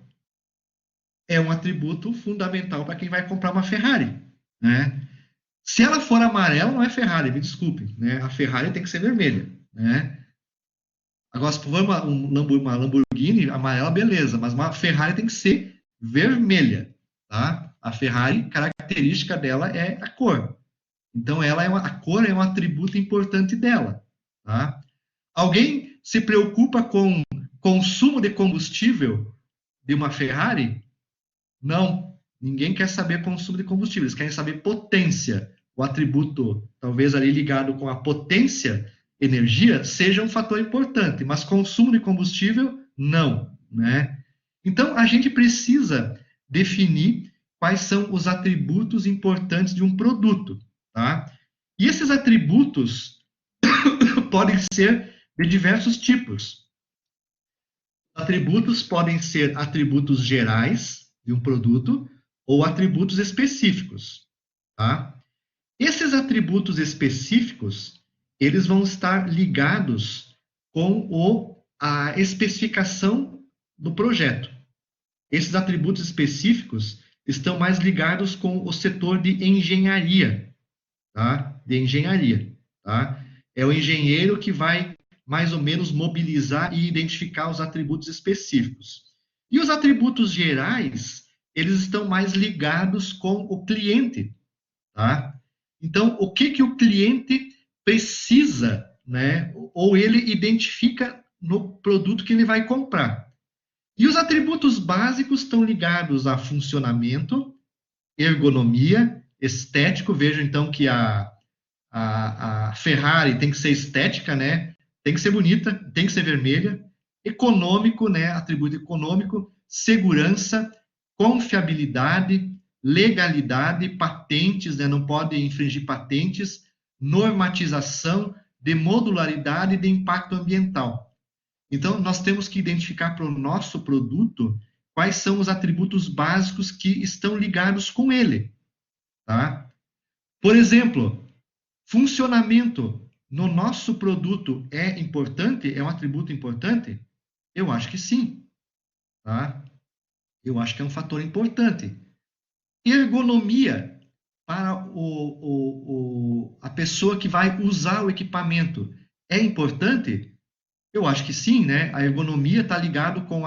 é um atributo fundamental para quem vai comprar uma Ferrari, né? Se ela for amarela, não é Ferrari, me desculpe, né? A Ferrari tem que ser vermelha, né? Agora, se for uma Lamborghini amarela, beleza, mas uma Ferrari tem que ser vermelha, tá? A Ferrari, característica dela é a cor. Então, a cor é um atributo importante dela, tá? Alguém se preocupa com consumo de combustível de uma Ferrari? Não. Ninguém quer saber consumo de combustível, eles querem saber potência. O atributo, talvez ali ligado com a potência, energia, seja um fator importante, mas consumo de combustível, não, né? Então, a gente precisa definir quais são os atributos importantes de um produto, tá? E esses atributos podem ser de diversos tipos. Atributos podem ser atributos gerais de um produto ou atributos específicos, tá? Esses atributos específicos, eles vão estar ligados com a especificação do projeto. Esses atributos específicos estão mais ligados com o setor de engenharia, tá? De engenharia, tá? É o engenheiro que vai mais ou menos mobilizar e identificar os atributos específicos. E os atributos gerais, eles estão mais ligados com o cliente, tá? Então, o que o cliente precisa, né? Ou ele identifica no produto que ele vai comprar. E os atributos básicos estão ligados a funcionamento, ergonomia, estético. Veja, então, que a Ferrari tem que ser estética, né? Tem que ser bonita, tem que ser vermelha. Econômico, né? Atributo econômico, segurança, confiabilidade, legalidade, patentes, né? Não pode infringir patentes, normatização, de modularidade e de impacto ambiental. Então, nós temos que identificar para o nosso produto quais são os atributos básicos que estão ligados com ele, tá? Por exemplo, funcionamento no nosso produto é importante? É um atributo importante? Eu acho que sim, tá? Eu acho que é um fator importante. Ergonomia para a pessoa que vai usar o equipamento é importante? Eu acho que sim, né? A ergonomia está ligado com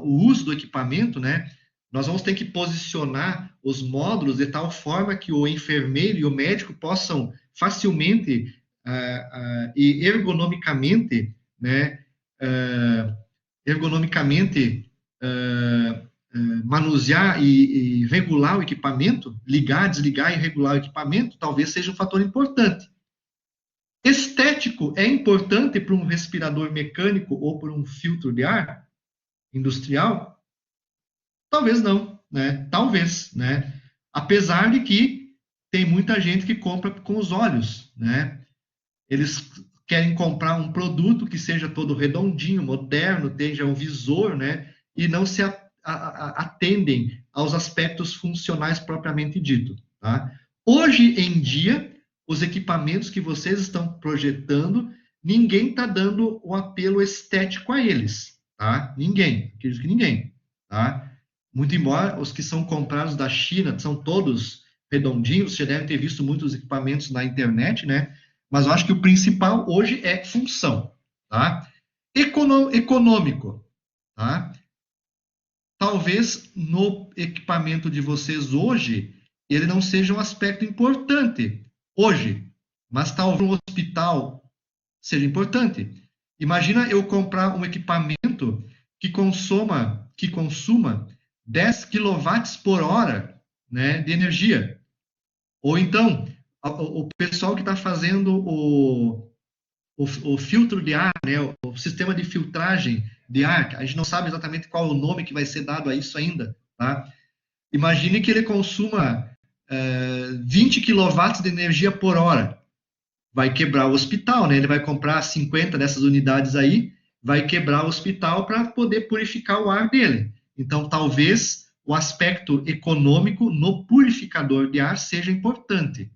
o uso do equipamento, né? Nós vamos ter que posicionar os módulos de tal forma que o enfermeiro e o médico possam facilmente e ergonomicamente, né? Ergonomicamente manusear e regular o equipamento, ligar, desligar e regular o equipamento, talvez seja um fator importante. Estético é importante para um respirador mecânico ou para um filtro de ar industrial? Talvez não, né? Talvez, né? Apesar de que tem muita gente que compra com os olhos, né? Eles querem comprar um produto que seja todo redondinho, moderno, tenha um visor, né? E não se atendem aos aspectos funcionais propriamente dito, tá? Hoje em dia, os equipamentos que vocês estão projetando, ninguém está dando o apelo estético a eles, tá? Ninguém, acredito que ninguém, tá? Muito embora os que são comprados da China são todos redondinhos, você deve ter visto muitos equipamentos na internet, né? Mas eu acho que o principal hoje é função, tá? Econômico, tá? Talvez no equipamento de vocês hoje, ele não seja um aspecto importante hoje, mas talvez no hospital seja importante. Imagina eu comprar um equipamento que consuma 10 quilowatts por hora, né, de energia. Ou então, o pessoal que está fazendo o filtro de ar, né, o sistema de filtragem de ar, a gente não sabe exatamente qual é o nome que vai ser dado a isso ainda, tá? Imagine que ele consuma 20 quilowatts de energia por hora. Vai quebrar o hospital, né? Ele vai comprar 50 dessas unidades aí, vai quebrar o hospital para poder purificar o ar dele. Então, talvez o aspecto econômico no purificador de ar seja importante,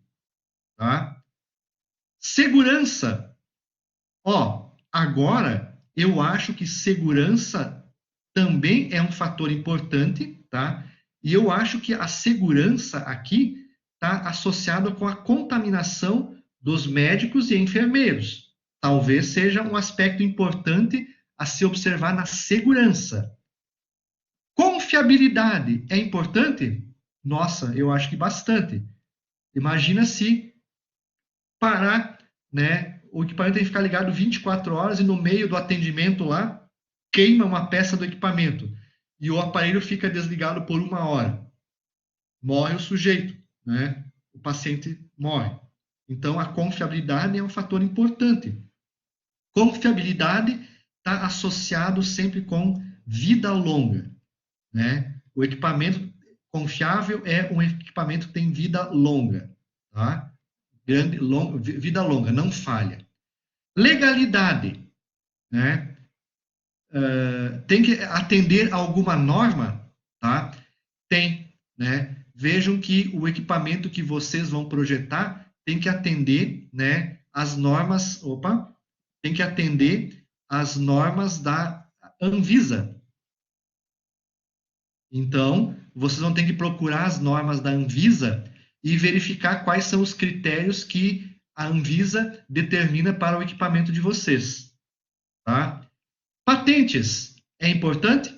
tá? Segurança. Ó, agora eu acho que segurança também é um fator importante, tá? E eu acho que a segurança aqui está associada com a contaminação dos médicos e enfermeiros. Talvez seja um aspecto importante a se observar na segurança. Confiabilidade é importante? Nossa, eu acho que bastante. Imagina se parar, né? O equipamento tem que ficar ligado 24 horas e no meio do atendimento lá, queima uma peça do equipamento e o aparelho fica desligado por 1 hora. Morre o sujeito, né? O paciente morre. Então, a confiabilidade é um fator importante. Confiabilidade está associado sempre com vida longa, né? O equipamento confiável é um equipamento que tem vida longa, tá? Vida longa, não falha. Legalidade, né? Tem que atender a alguma norma, tá? Tem, né? Vejam que o equipamento que vocês vão projetar tem que atender, né, as normas, tem que atender as normas da Anvisa. Então, vocês vão ter que procurar as normas da Anvisa e verificar quais são os critérios que a Anvisa determina para o equipamento de vocês, tá? Patentes, é importante?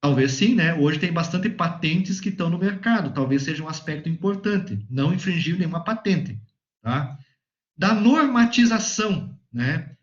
Talvez sim, né? Hoje tem bastante patentes que estão no mercado, talvez seja um aspecto importante, não infringir nenhuma patente, tá? Da normatização, né?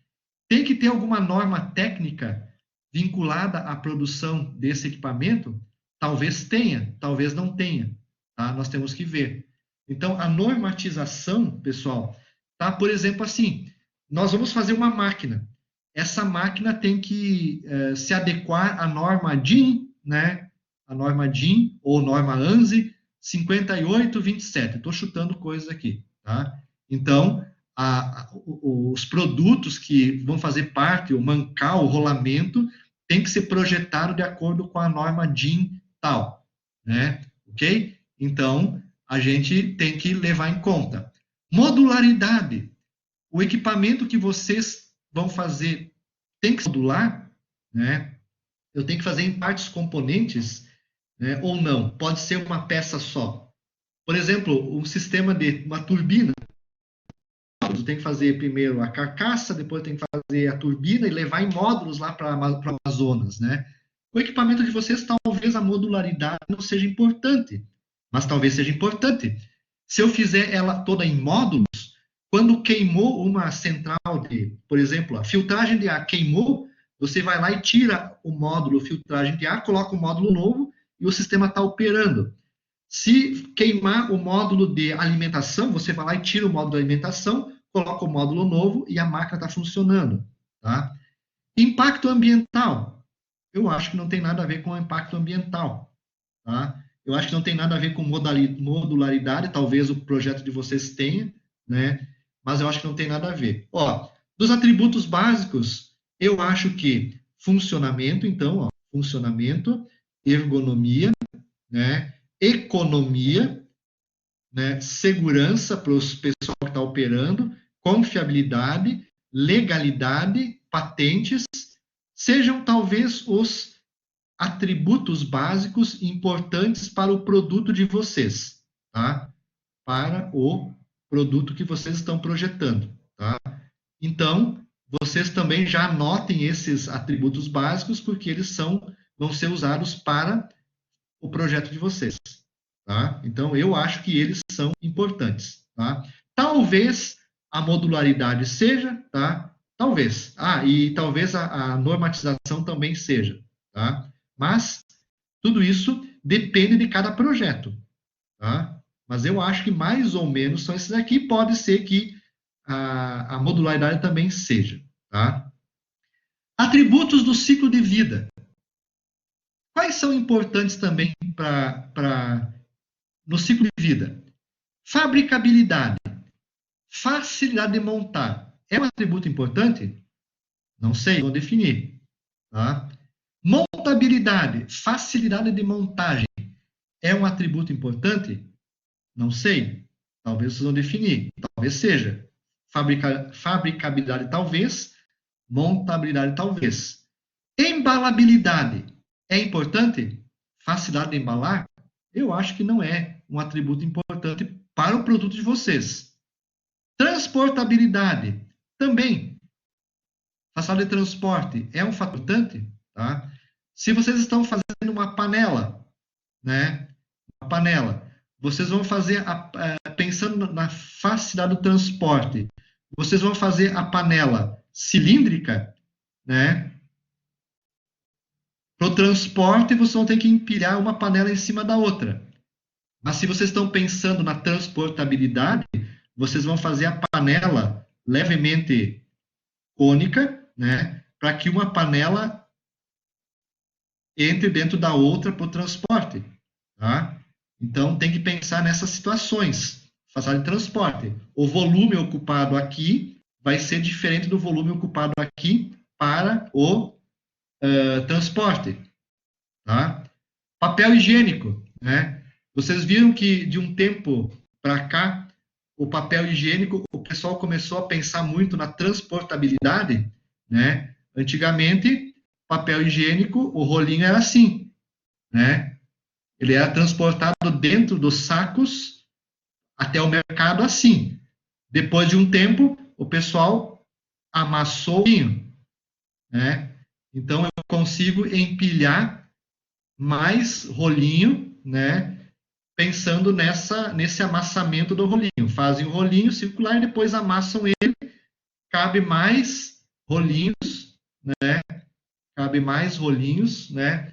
Tem que ter alguma norma técnica vinculada à produção desse equipamento? Talvez tenha, talvez não tenha, tá? Nós temos que ver. Então, a normatização, pessoal, tá? Por exemplo, assim, nós vamos fazer uma máquina. Essa máquina tem que se adequar à norma DIN, né? A norma DIN ou norma ANSI 5827. Estou chutando coisas aqui, tá? Então, os produtos que vão fazer parte, o mancal, o rolamento, tem que ser projetado de acordo com a norma DIN tal, né? Ok? Então, a gente tem que levar em conta. Modularidade. O equipamento que vocês vão fazer tem que ser modular, né? Eu tenho que fazer em partes componentes, né? Ou não? Pode ser uma peça só. Por exemplo, um sistema de uma turbina. Eu tenho que fazer primeiro a carcaça, depois tem que fazer a turbina e levar em módulos lá para o Amazonas, né? O equipamento de vocês, talvez a modularidade não seja importante, mas talvez seja importante. Se eu fizer ela toda em módulos, quando queimou uma central de, por exemplo, a filtragem de ar queimou, você vai lá e tira o módulo filtragem de ar, coloca um módulo novo e o sistema está operando. Se queimar o módulo de alimentação, você vai lá e tira o módulo de alimentação, coloca o módulo novo e a máquina está funcionando, tá? Impacto ambiental. Eu acho que não tem nada a ver com impacto ambiental, tá? Eu acho que não tem nada a ver com modularidade, talvez o projeto de vocês tenha, né? Mas eu acho que não tem nada a ver. Ó, dos atributos básicos, eu acho que funcionamento, então, ó, funcionamento, ergonomia, né? Economia, né? Segurança para os pessoal que está operando, confiabilidade, legalidade, patentes, sejam talvez os atributos básicos importantes para o produto de vocês, tá? Para o produto que vocês estão projetando, tá? Então, vocês também já anotem esses atributos básicos, porque eles vão ser usados para o projeto de vocês, tá? Então, eu acho que eles são importantes, tá? Talvez a modularidade seja, tá? Talvez. E talvez a normatização também seja, tá? Mas tudo isso depende de cada projeto, tá? Mas eu acho que mais ou menos são esses aqui. Pode ser que a modularidade também seja, tá? Atributos do ciclo de vida. Quais são importantes também no ciclo de vida? Fabricabilidade, facilidade de montar. É um atributo importante? Não sei, vou definir. Tá? Montabilidade, facilidade de montagem, é um atributo importante? Não sei. Talvez vocês vão definir. Talvez seja. Fabricabilidade, talvez. Montabilidade, talvez. Embalabilidade, é importante? Facilidade de embalar? Eu acho que não é um atributo importante para o produto de vocês. Transportabilidade, também. Facilidade de transporte é um fator importante, tá? Se vocês estão fazendo uma panela, né? Uma panela, vocês vão fazer, pensando na facilidade do transporte, vocês vão fazer a panela cilíndrica, né? Para o transporte, vocês vão ter que empilhar uma panela em cima da outra. Mas se vocês estão pensando na transportabilidade, vocês vão fazer a panela levemente cônica, né? Para que uma panela entre dentro da outra para o transporte, tá? Então, tem que pensar nessas situações. Facilidade de transporte. O volume ocupado aqui vai ser diferente do volume ocupado aqui para o transporte, tá? Papel higiênico, né? Vocês viram que de um tempo para cá, o papel higiênico, o pessoal começou a pensar muito na transportabilidade, né? Antigamente, papel higiênico, o rolinho era assim, né? Ele era transportado dentro dos sacos até o mercado assim. Depois de um tempo, o pessoal amassou o rolinho, né? Então, eu consigo empilhar mais rolinho, né? Pensando nesse amassamento do rolinho. Fazem o rolinho circular e depois amassam ele. Cabe mais rolinhos, né? Cabe mais rolinhos, né?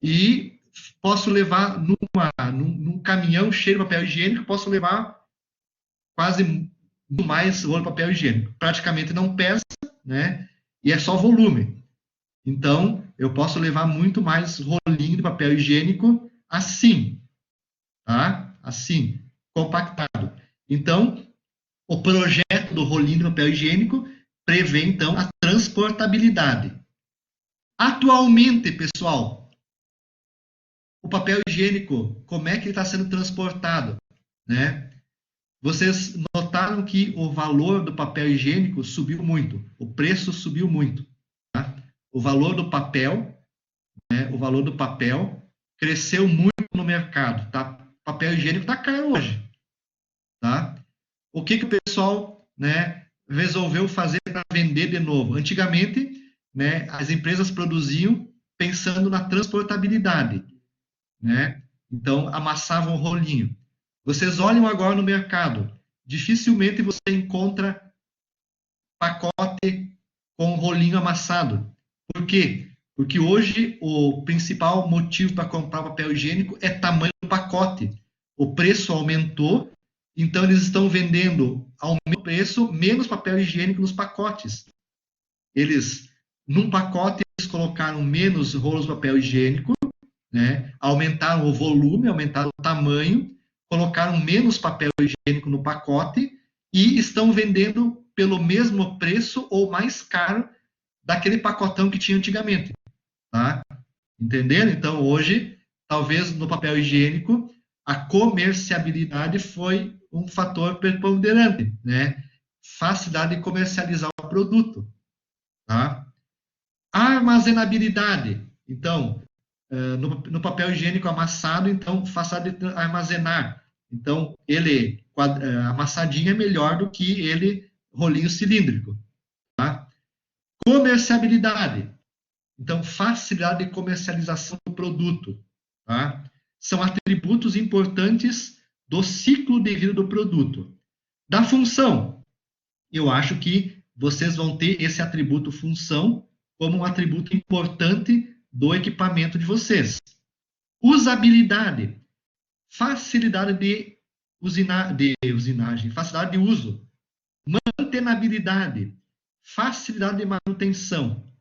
E posso levar num caminhão cheio de papel higiênico, posso levar quase mais rolo de papel higiênico. Praticamente não pesa, né? E é só volume. Então, eu posso levar muito mais rolinho de papel higiênico assim, tá? Assim, compactado. Então, o projeto do rolinho de papel higiênico prevê, então, a transportabilidade. Atualmente, pessoal, o papel higiênico, como é que ele está sendo transportado, né? Vocês notaram que o valor do papel higiênico subiu muito, o preço subiu muito, tá? O valor do papel, né? O valor do papel cresceu muito no mercado, tá? Papel higiênico está caro hoje, tá? O que o pessoal, né, resolveu fazer para vender de novo? Antigamente, né, as empresas produziam pensando na transportabilidade, né? Então, amassavam o rolinho. Vocês olham agora no mercado, dificilmente você encontra pacote com rolinho amassado. Por quê? Porque hoje o principal motivo para comprar papel higiênico é tamanho do pacote. O preço aumentou, então eles estão vendendo ao mesmo preço menos papel higiênico nos pacotes. Num pacote, eles colocaram menos rolos de papel higiênico, né? Aumentaram o volume, aumentaram o tamanho, colocaram menos papel higiênico no pacote e estão vendendo pelo mesmo preço ou mais caro daquele pacotão que tinha antigamente, tá? Entenderam? Então, hoje, talvez no papel higiênico, a comerciabilidade foi um fator preponderante, né? Facilidade de comercializar o produto, tá? Armazenabilidade. Então, no papel higiênico amassado, então, facilidade de armazenar. Então, ele amassadinho é melhor do que ele rolinho cilíndrico, tá? Comerciabilidade. Então, facilidade de comercialização do produto, tá? São atributos importantes do ciclo de vida do produto. Da função, eu acho que vocês vão ter esse atributo função como um atributo importante do equipamento de vocês. Usabilidade, facilidade de usinagem, facilidade de uso. Mantenabilidade, facilidade de manutenção.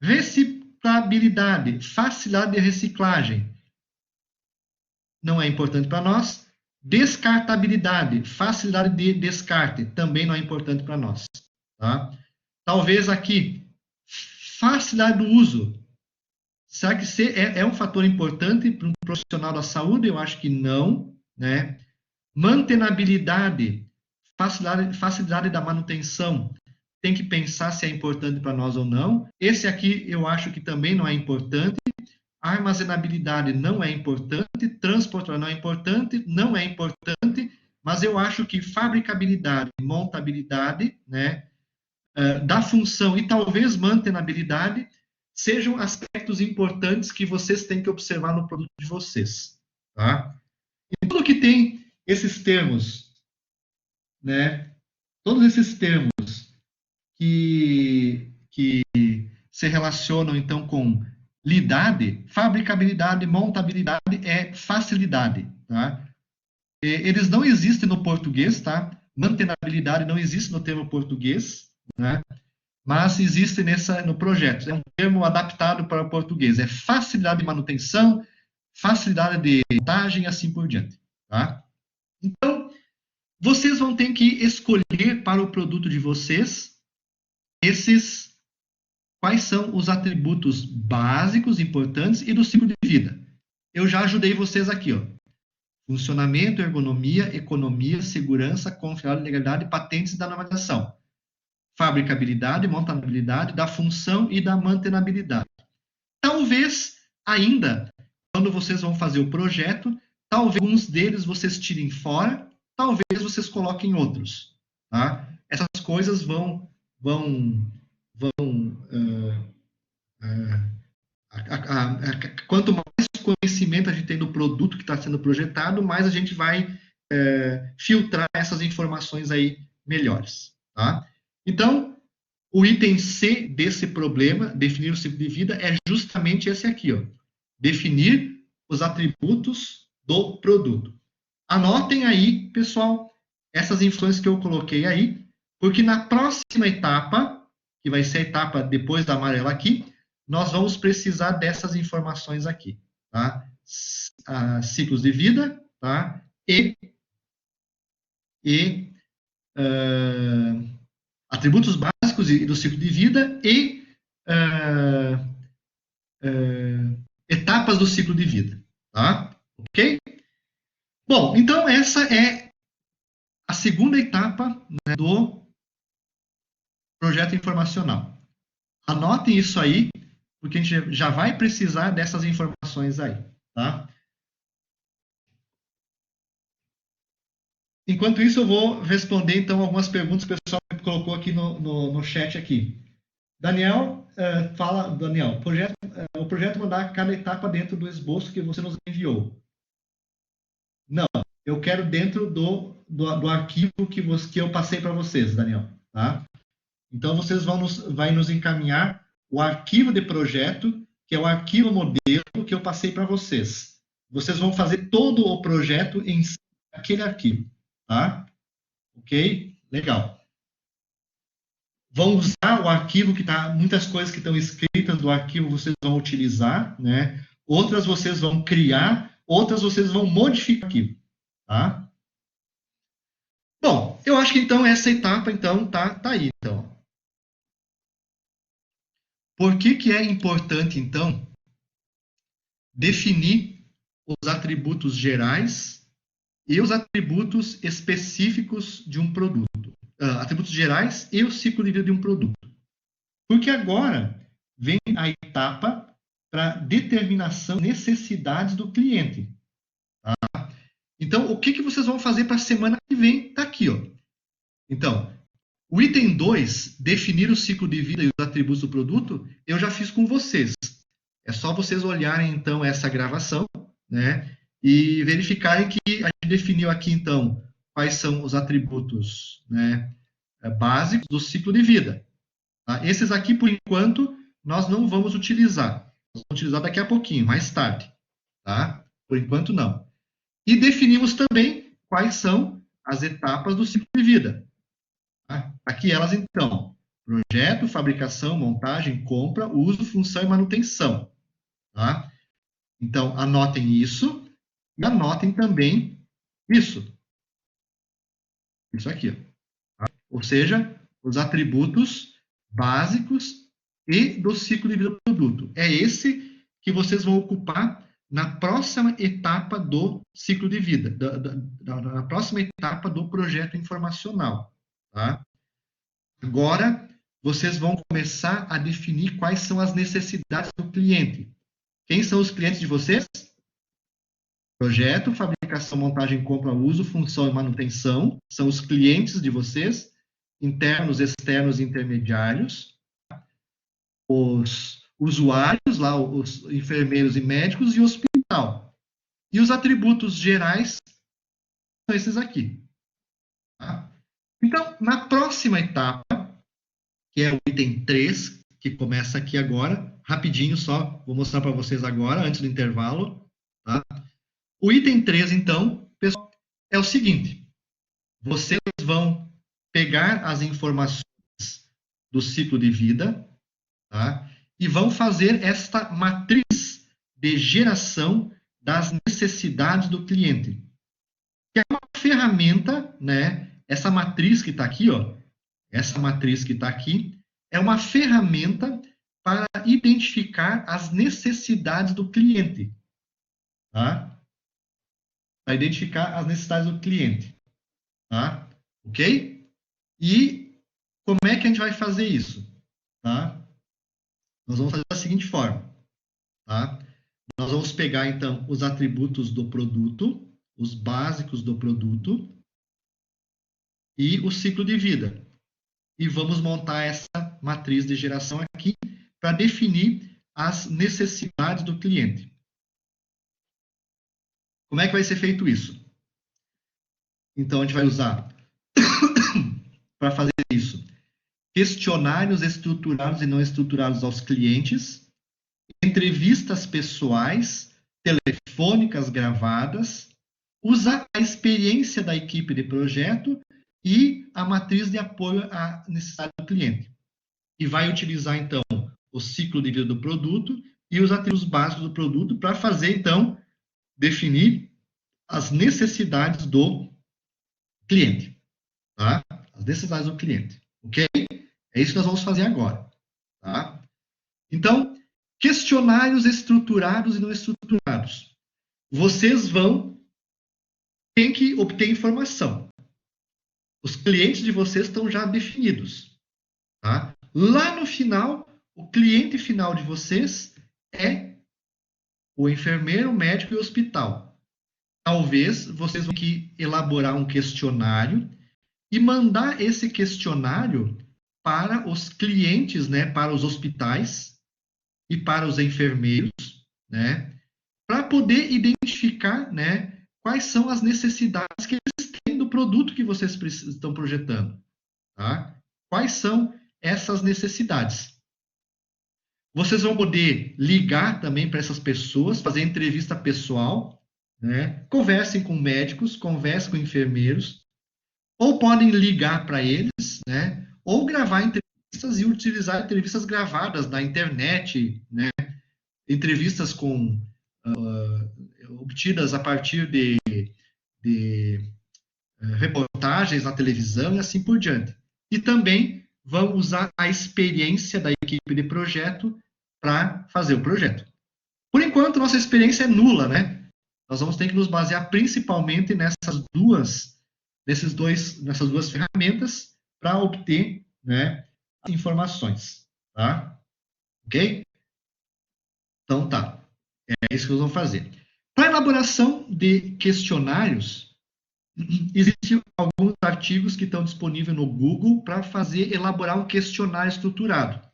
Reciclabilidade, facilidade de reciclagem. Não é importante para nós. Descartabilidade, facilidade de descarte, também não é importante para nós. Tá? Talvez aqui, facilidade do uso. Será que é um fator importante para um profissional da saúde? Eu acho que não, né? Mantenabilidade, facilidade da manutenção, tem que pensar se é importante para nós ou não. Esse aqui eu acho que também não é importante. Armazenabilidade não é importante, transportar não é importante, mas eu acho que fabricabilidade, montabilidade, né, da função e talvez mantenabilidade sejam aspectos importantes que vocês têm que observar no produto de vocês, tá? E tudo que tem esses termos, né, todos esses termos que se relacionam, então, com lidade, fabricabilidade, montabilidade é facilidade, tá? Eles não existem no português, tá? Mantenabilidade não existe no termo português, né? Mas existe no projeto. É um termo adaptado para o português. É facilidade de manutenção, facilidade de montagem e assim por diante, tá? Então, vocês vão ter que escolher para o produto de vocês quais são os atributos básicos, importantes e do ciclo de vida. Eu já ajudei vocês aqui, ó. Funcionamento, ergonomia, economia, segurança, confiabilidade, legalidade, patentes e da normalização. Fabricabilidade, montabilidade, da função e da mantenabilidade. Talvez ainda, quando vocês vão fazer o projeto, talvez alguns deles vocês tirem fora, talvez vocês coloquem outros, tá? Essas coisas quanto mais conhecimento a gente tem do produto que está sendo projetado, mais a gente vai filtrar essas informações aí melhores, tá? Então, o item C desse problema, definir o ciclo de vida, é justamente esse aqui, ó. Definir os atributos do produto. Anotem aí, pessoal, essas informações que eu coloquei aí, porque na próxima etapa, que vai ser a etapa depois da amarela aqui, nós vamos precisar dessas informações aqui, tá? Ciclos de vida, tá? Atributos básicos do ciclo de vida e etapas do ciclo de vida, tá? Ok? Bom, então essa é a segunda etapa, né, do projeto informacional. Anotem isso aí, porque a gente já vai precisar dessas informações aí, tá? Enquanto isso, eu vou responder, então, algumas perguntas que o pessoal colocou aqui no chat aqui. Daniel, Daniel, o projeto mandar cada etapa dentro do esboço que você nos enviou. Não, eu quero dentro do arquivo que eu passei para vocês, Daniel, tá? Então, vocês vai nos encaminhar o arquivo de projeto, que é o arquivo modelo que eu passei para vocês. Vocês vão fazer todo o projeto em aquele arquivo, tá? Ok? Legal. Vão usar o arquivo que está, muitas coisas que estão escritas do arquivo vocês vão utilizar, né? Outras vocês vão criar, outras vocês vão modificar o arquivo, tá? Bom, eu acho que então essa etapa então tá aí, então. Por que é importante então definir os atributos gerais e os atributos específicos de um produto? Atributos gerais e o ciclo de vida de um produto. Porque agora vem a etapa para determinação de necessidades do cliente. Tá? Então, o que vocês vão fazer para a semana que vem? Está aqui, ó. Então, o item 2, definir o ciclo de vida e os atributos do produto, eu já fiz com vocês. É só vocês olharem, então, essa gravação, né? E verificarem que a gente definiu aqui, então, quais são os atributos, né, básicos do ciclo de vida. Tá? Esses aqui, por enquanto, nós não vamos utilizar. Nós vamos utilizar daqui a pouquinho, mais tarde. Tá? Por enquanto, não. E definimos também quais são as etapas do ciclo de vida. Tá? Aqui elas, então. Projeto, fabricação, montagem, compra, uso, função e manutenção. Tá? Então, anotem isso. E anotem também isso. Isso aqui. Tá? Ou seja, os atributos básicos e do ciclo de vida do produto. É esse que vocês vão ocupar na próxima etapa do ciclo de vida, na próxima etapa do projeto informacional. Tá? Agora, vocês vão começar a definir quais são as necessidades do cliente. Quem são os clientes de vocês? Projeto, fabricação, montagem, compra, uso, função e manutenção. São os clientes de vocês, internos, externos e intermediários. Os usuários, lá, os enfermeiros e médicos, e o hospital. E os atributos gerais são esses aqui. Tá? Então, na próxima etapa, que é o item 3, que começa aqui agora, rapidinho só, vou mostrar para vocês agora, antes do intervalo. Tá? O item 3, então, pessoal, é o seguinte. Vocês vão pegar as informações do ciclo de vida, tá? E vão fazer esta matriz de geração das necessidades do cliente. Que é uma ferramenta, né? Essa matriz que está aqui, ó, essa matriz que está aqui, é uma ferramenta para identificar as necessidades do cliente. Tá? Para identificar as necessidades do cliente. Tá? Ok? E como é que a gente vai fazer isso? Tá? Nós vamos fazer da seguinte forma. Tá? Nós vamos pegar, então, os atributos do produto, os básicos do produto, e o ciclo de vida. E vamos montar essa matriz de geração aqui para definir as necessidades do cliente. Como é que vai ser feito isso? Então, a gente vai usar, para fazer isso, questionários estruturados e não estruturados aos clientes, entrevistas pessoais, telefônicas gravadas, usar a experiência da equipe de projeto e a matriz de apoio à necessidade do cliente. E vai utilizar, então, o ciclo de vida do produto e os atributos básicos do produto para fazer, então, definir as necessidades do cliente. Tá? As necessidades do cliente. Ok? É isso que nós vamos fazer agora. Tá? Então, questionários estruturados e não estruturados. Vocês têm que obter informação. Os clientes de vocês estão já definidos. Tá? Lá no final, o cliente final de vocês é o enfermeiro, o médico e o hospital. Talvez vocês vão ter que elaborar um questionário e mandar esse questionário para os clientes, né, para os hospitais e para os enfermeiros, né, para poder identificar, né, quais são as necessidades que eles têm do produto que vocês estão projetando. Tá? Quais são essas necessidades? Vocês vão poder ligar também para essas pessoas, fazer entrevista pessoal, né? Conversem com médicos, conversem com enfermeiros, ou podem ligar para eles, né? Ou gravar entrevistas e utilizar entrevistas gravadas na internet, né? Entrevistas obtidas a partir de reportagens na televisão e assim por diante. E também vão usar a experiência da equipe de projeto para fazer o projeto. Por enquanto, nossa experiência é nula, né? Nós vamos ter que nos basear principalmente nessas duas ferramentas para obter, né, informações, tá? Ok? Então, tá. É isso que nós vamos fazer. Para a elaboração de questionários, existem alguns artigos que estão disponíveis no Google para elaborar um questionário estruturado.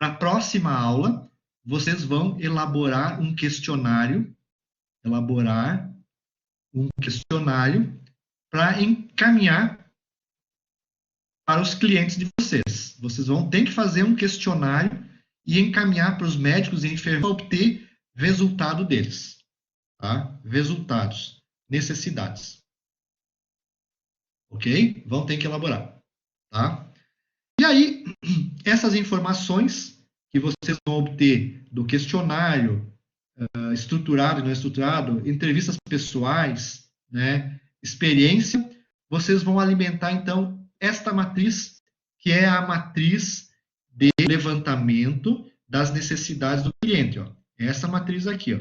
Na próxima aula, vocês vão elaborar um questionário para encaminhar para os clientes de vocês. Vocês vão ter que fazer um questionário e encaminhar para os médicos e enfermeiros para obter resultado deles. Tá? Resultados, necessidades. Ok? Vão ter que elaborar. Tá? E aí, essas informações que vocês vão obter do questionário, estruturado e não estruturado, entrevistas pessoais, né, experiência, vocês vão alimentar, então, esta matriz, que é a matriz de levantamento das necessidades do cliente. Ó. Essa matriz aqui, ó.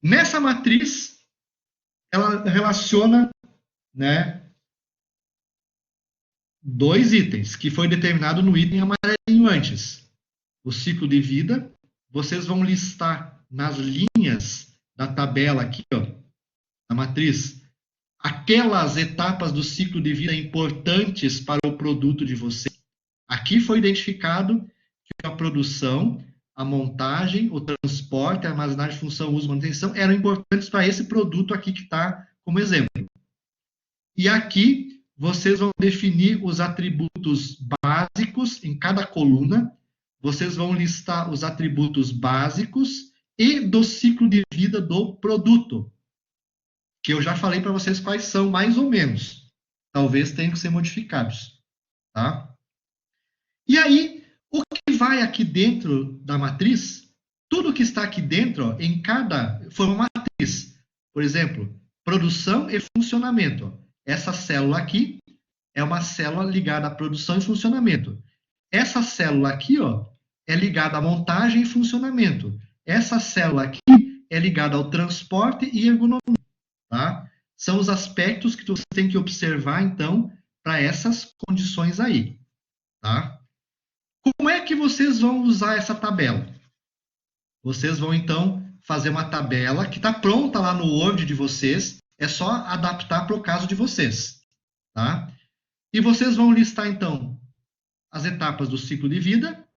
Nessa matriz, ela relaciona, né, dois itens, que foi determinado no item amarelinho antes. O ciclo de vida, vocês vão listar nas linhas da tabela aqui, ó, na matriz, aquelas etapas do ciclo de vida importantes para o produto de vocês. Aqui foi identificado que a produção, a montagem, o transporte, a armazenagem, função, uso, manutenção eram importantes para esse produto aqui que está como exemplo. E aqui vocês vão definir os atributos básicos em cada coluna. Vocês vão listar os atributos básicos e do ciclo de vida do produto, que eu já falei para vocês quais são, mais ou menos. Talvez tenham que ser modificados. Tá? E aí, o que vai aqui dentro da matriz, tudo que está aqui dentro, ó, em cada, foi uma matriz. Por exemplo, produção e funcionamento. Ó. Essa célula aqui é uma célula ligada à produção e funcionamento. Essa célula aqui, ó, é ligada à montagem e funcionamento. Essa célula aqui é ligada ao transporte e ergonomia. Tá? São os aspectos que você tem que observar, então, para essas condições aí. Tá? Como é que vocês vão usar essa tabela? Vocês vão, então, fazer uma tabela que está pronta lá no Word de vocês, é só adaptar para o caso de vocês. Tá? E vocês vão listar, então, as etapas do ciclo de vida,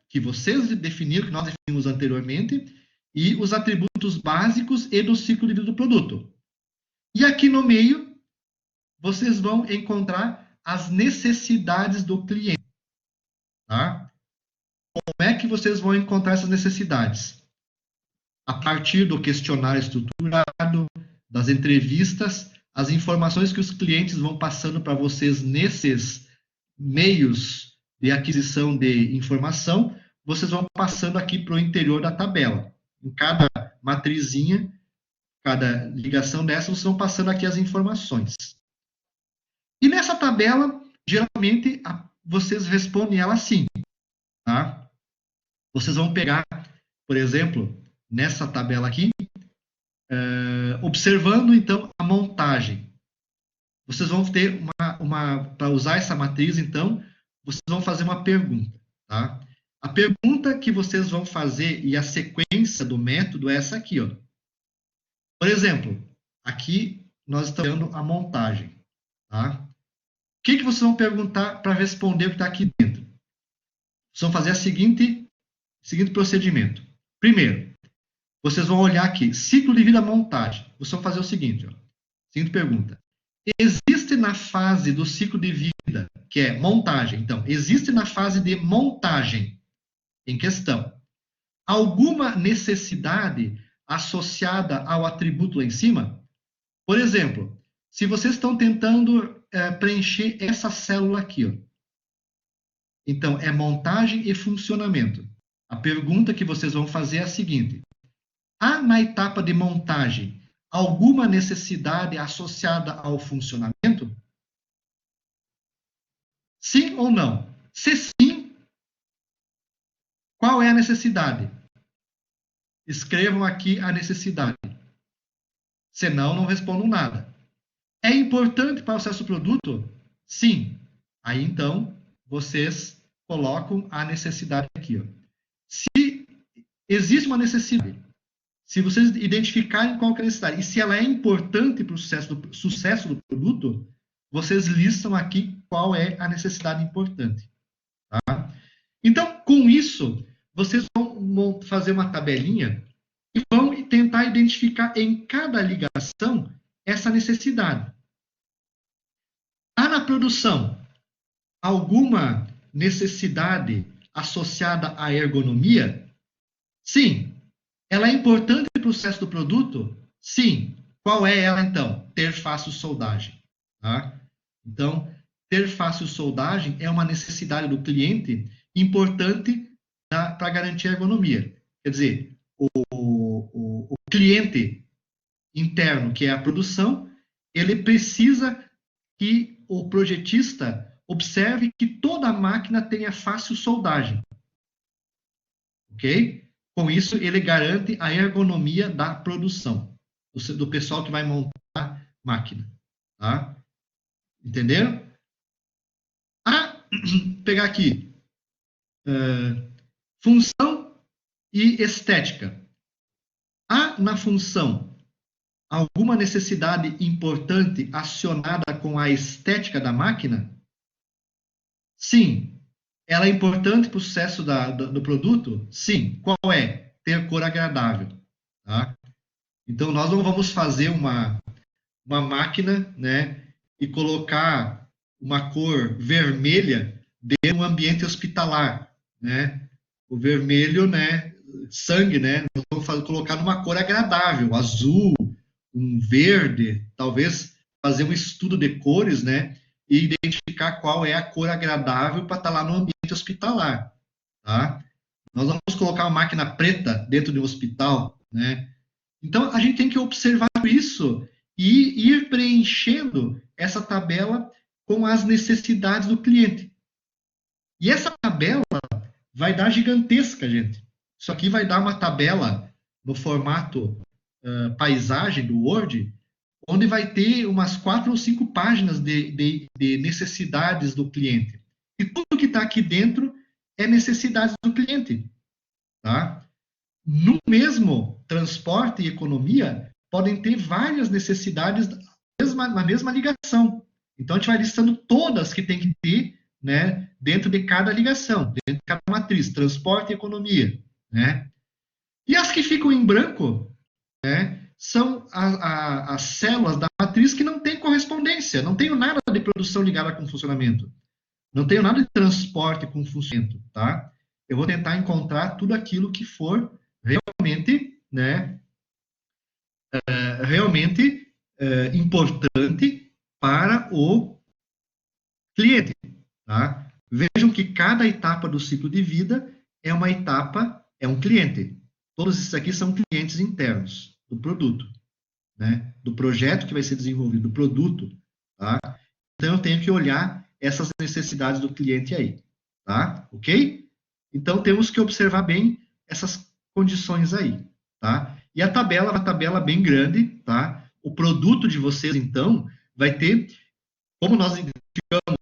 que vocês definiram, que nós definimos anteriormente, e os atributos básicos e do ciclo de vida do produto. E aqui no meio, vocês vão encontrar as necessidades do cliente. Tá? Como é que vocês vão encontrar essas necessidades? A partir do questionário estruturado, das entrevistas, as informações que os clientes vão passando para vocês nesses meios de aquisição de informação, vocês vão passando aqui para o interior da tabela. Em cada matrizinha, cada ligação dessa, vocês vão passando aqui as informações. E nessa tabela, geralmente, vocês respondem ela assim. Tá? Vocês vão pegar, por exemplo, nessa tabela aqui, observando, então, a montagem. Vocês vão ter para usar essa matriz, então, vocês vão fazer uma pergunta. Tá? A pergunta que vocês vão fazer e a sequência do método é essa aqui. Ó. Por exemplo, aqui nós estamos vendo a montagem. Tá? O que vocês vão perguntar para responder o que está aqui dentro? Vocês vão fazer o seguinte procedimento. Primeiro, vocês vão olhar aqui, ciclo de vida montagem. Vocês vão fazer o seguinte, ó. Seguinte pergunta. Existe na fase do ciclo de vida, que é montagem, então, existe na fase de montagem em questão alguma necessidade associada ao atributo lá em cima? Por exemplo, se vocês estão tentando preencher essa célula aqui, ó. Então, é montagem e funcionamento. A pergunta que vocês vão fazer é a seguinte. Há na etapa de montagem alguma necessidade associada ao funcionamento? Sim ou não? Se sim, qual é a necessidade? Escrevam aqui a necessidade. Senão, não respondam nada. É importante para o acesso ao produto? Sim. Aí, então, vocês colocam a necessidade aqui. Ó. Se existe uma necessidade, se vocês identificarem qual é a necessidade, e se ela é importante para o sucesso do produto, vocês listam aqui qual é a necessidade importante. Tá? Então, com isso, vocês vão fazer uma tabelinha e vão tentar identificar em cada ligação essa necessidade. Há na produção alguma necessidade associada à ergonomia? Sim. Ela é importante para o sucesso do produto? Sim. Qual é ela, então? Ter fácil soldagem. Tá? Então, ter fácil soldagem é uma necessidade do cliente importante para garantir a ergonomia. Quer dizer, o cliente interno, que é a produção, ele precisa que o projetista observe que toda a máquina tenha fácil soldagem. Ok? Com isso, ele garante a ergonomia da produção, do pessoal que vai montar a máquina. Tá? Entenderam? Pegar aqui. Função e estética. Há na função alguma necessidade importante acionada com a estética da máquina? Sim. Ela é importante para o sucesso do produto? Sim. Qual é? Ter cor agradável. Tá? Então, nós não vamos fazer uma máquina, né, e colocar uma cor vermelha dentro de um ambiente hospitalar, né? O vermelho, né, sangue, né? Nós vamos colocar numa cor agradável, azul, um verde, talvez fazer um estudo de cores, né? E identificar qual é a cor agradável para estar lá no ambiente hospitalar, tá? Nós vamos colocar uma máquina preta dentro de um hospital, né? Então, a gente tem que observar isso e ir preenchendo essa tabela com as necessidades do cliente. E essa tabela vai dar gigantesca, gente. Isso aqui vai dar uma tabela no formato paisagem do Word, onde vai ter umas 4 ou 5 páginas de necessidades do cliente. E tudo que está aqui dentro é necessidades do cliente. Tá? No mesmo transporte e economia, podem ter várias necessidades na mesma ligação. Então, a gente vai listando todas que tem que ter, né, dentro de cada ligação, dentro de cada matriz, transporte e economia. Né? E as que ficam em branco, né, são as células da matriz que não têm correspondência, não tenho nada de produção ligada com funcionamento, não tenho nada de transporte com funcionamento. Tá? Eu vou tentar encontrar tudo aquilo que for realmente, né, importante para o cliente. Tá? Vejam que cada etapa do ciclo de vida é uma etapa, é um cliente. Todos esses aqui são clientes internos do produto, né? Do projeto que vai ser desenvolvido, do produto. Tá? Então, eu tenho que olhar essas necessidades do cliente aí. Tá? Ok? Então, temos que observar bem essas condições aí. Tá? E a tabela é uma tabela bem grande. Tá? O produto de vocês, então, vai ter, como nós identificamos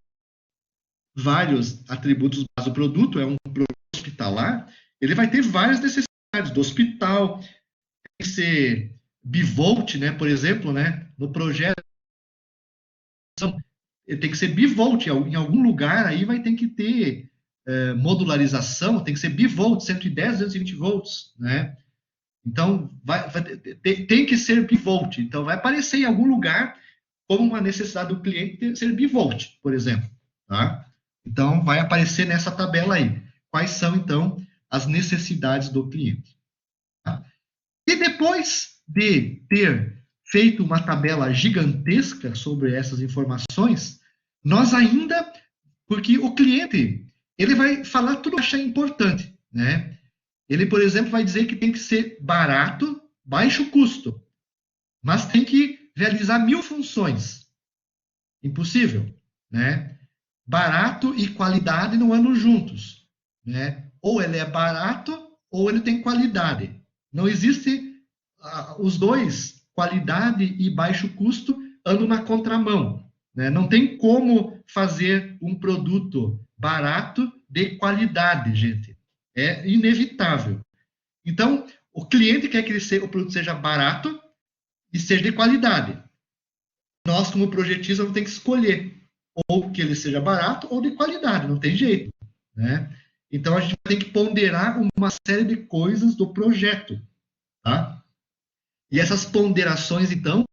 vários atributos básicos do produto, é um produto hospitalar, ele vai ter várias necessidades do hospital, tem que ser bivolt, né, por exemplo, né, no projeto, tem que ser bivolt, em algum lugar aí vai ter que ter modularização, tem que ser bivolt, 110, 220 volts, né, então tem que ser bivolt, então vai aparecer em algum lugar como uma necessidade do cliente ser bivolt, por exemplo, tá? Então, vai aparecer nessa tabela aí. Quais são, então, as necessidades do cliente. Tá? E depois de ter feito uma tabela gigantesca sobre essas informações, nós ainda, porque o cliente, ele vai falar tudo que acha importante, né? Ele, por exemplo, vai dizer que tem que ser barato, baixo custo, mas tem que realizar 1000 funções. Impossível, né? Barato e qualidade não andam juntos, né? Ou ele é barato ou ele tem qualidade. Não existe os dois, qualidade e baixo custo, andam na contramão, né? Não tem como fazer um produto barato de qualidade, gente. É inevitável. Então, o cliente quer que o produto seja barato e seja de qualidade. Nós, como projetistas, vamos ter que escolher ou que ele seja barato ou de qualidade, não tem jeito, né? Então, a gente tem que ponderar uma série de coisas do projeto, tá? E essas ponderações, então,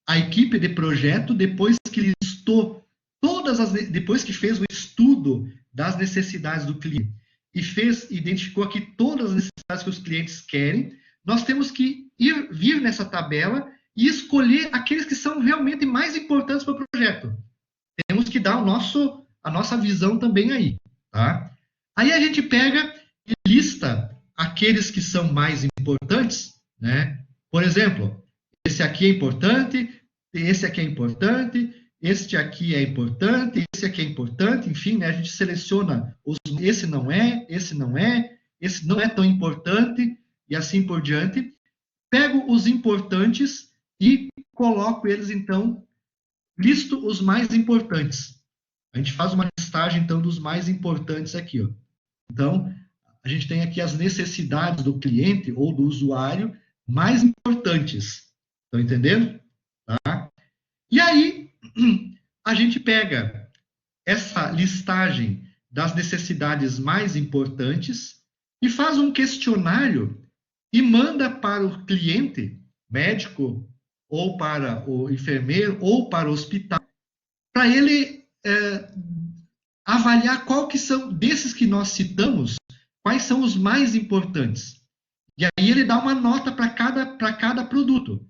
a equipe de projeto, depois que listou depois que fez o estudo das necessidades do cliente e identificou aqui todas as necessidades que os clientes querem, nós temos que vir nessa tabela e escolher aqueles que são realmente mais importantes para o projeto. Temos que dar a nossa visão também aí, tá? Aí a gente pega e lista aqueles que são mais importantes, né? Por exemplo, esse aqui é importante, esse aqui é importante, este aqui é importante, esse aqui é importante, enfim, né, a gente seleciona esse não é, esse não é tão importante, e assim por diante. Pego os importantes e coloco eles, então, listo os mais importantes. A gente faz uma listagem, então, dos mais importantes aqui, ó. Então, a gente tem aqui as necessidades do cliente ou do usuário mais importantes. Estão entendendo? Tá? E aí, a gente pega essa listagem das necessidades mais importantes e faz um questionário e manda para o cliente, médico, ou para o enfermeiro, ou para o hospital, para ele avaliar qual que são, desses que nós citamos, quais são os mais importantes. E aí ele dá uma nota para cada produto.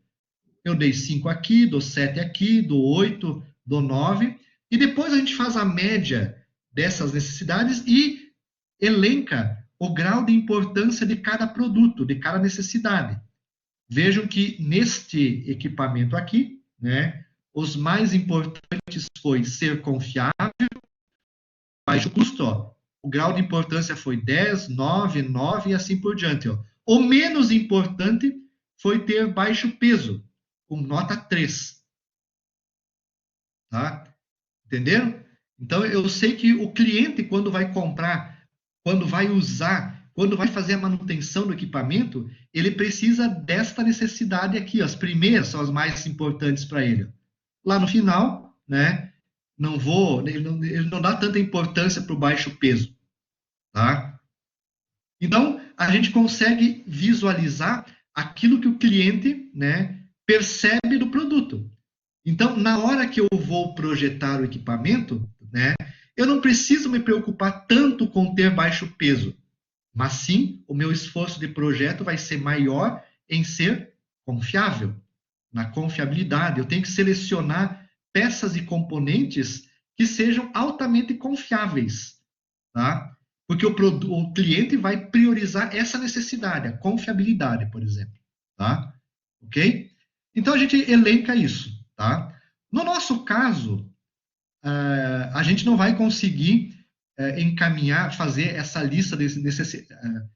Eu dei 5 aqui, dou 7 aqui, dou 8, dou 9, e depois a gente faz a média dessas necessidades e elenca o grau de importância de cada produto, de cada necessidade. Vejam que neste equipamento aqui, né, os mais importantes foi ser confiável, baixo custo, ó, o grau de importância foi 10, 9, 9 e assim por diante. Ó. O menos importante foi ter baixo peso, com nota 3. Tá? Entenderam? Então, eu sei que o cliente, quando vai comprar, quando vai usar, quando vai fazer a manutenção do equipamento, ele precisa desta necessidade aqui. Ó. As primeiras são as mais importantes para ele. Lá no final, né, ele não dá tanta importância para o baixo peso. Tá? Então, a gente consegue visualizar aquilo que o cliente, né, percebe do produto. Então, na hora que eu vou projetar o equipamento, né, eu não preciso me preocupar tanto com ter baixo peso, mas sim o meu esforço de projeto vai ser maior em ser confiável, na confiabilidade. Eu tenho que selecionar peças e componentes que sejam altamente confiáveis, tá? Porque o cliente vai priorizar essa necessidade, a confiabilidade, por exemplo, tá? Ok? Então, a gente elenca isso, tá? No nosso caso, a gente não vai conseguir encaminhar, fazer essa lista de necessidades.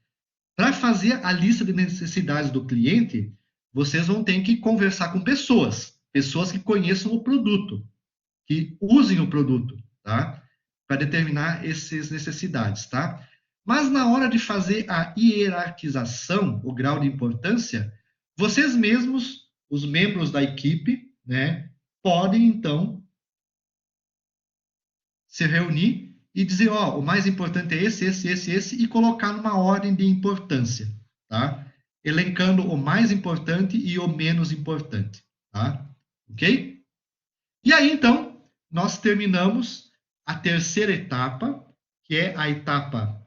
Para fazer a lista de necessidades do cliente, vocês vão ter que conversar com pessoas que conheçam o produto, que usem o produto, tá? Para determinar essas necessidades, tá? Mas na hora de fazer a hierarquização, o grau de importância, vocês mesmos, os membros da equipe, né, podem então se reunir e dizer, ó, o mais importante é esse, e colocar numa ordem de importância, tá? Elencando o mais importante e o menos importante, tá? Ok? E aí, então, nós terminamos a terceira etapa, que é a etapa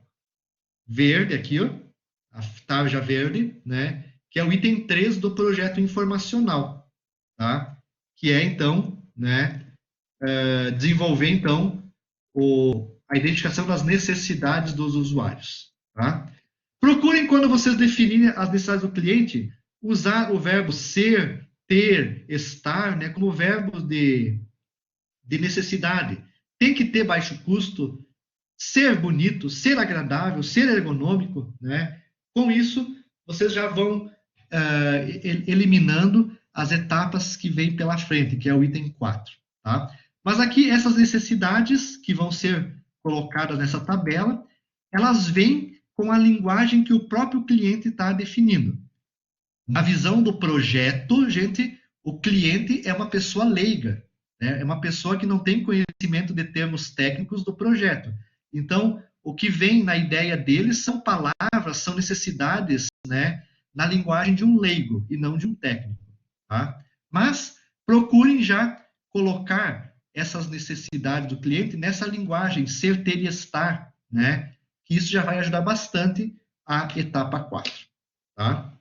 verde aqui, ó, a tarja verde, né? Que é o item 3 do projeto informacional, tá? Que é, então, né, desenvolver, então, a identificação das necessidades dos usuários, tá? Procurem, quando vocês definirem as necessidades do cliente, usar o verbo ser, ter, estar, né, como verbo de necessidade. Tem que ter baixo custo, ser bonito, ser agradável, ser ergonômico, né? Com isso, vocês já vão eliminando as etapas que vêm pela frente, que é o item 4, tá? Mas aqui, essas necessidades que vão ser colocadas nessa tabela, elas vêm com a linguagem que o próprio cliente está definindo. Na visão do projeto, gente, o cliente é uma pessoa leiga, né? É uma pessoa que não tem conhecimento de termos técnicos do projeto. Então, o que vem na ideia deles são palavras, são necessidades, né, na linguagem de um leigo e não de um técnico, tá? Mas procurem já colocar essas necessidades do cliente nessa linguagem, ser, ter e estar, né? Que isso já vai ajudar bastante a etapa 4, tá?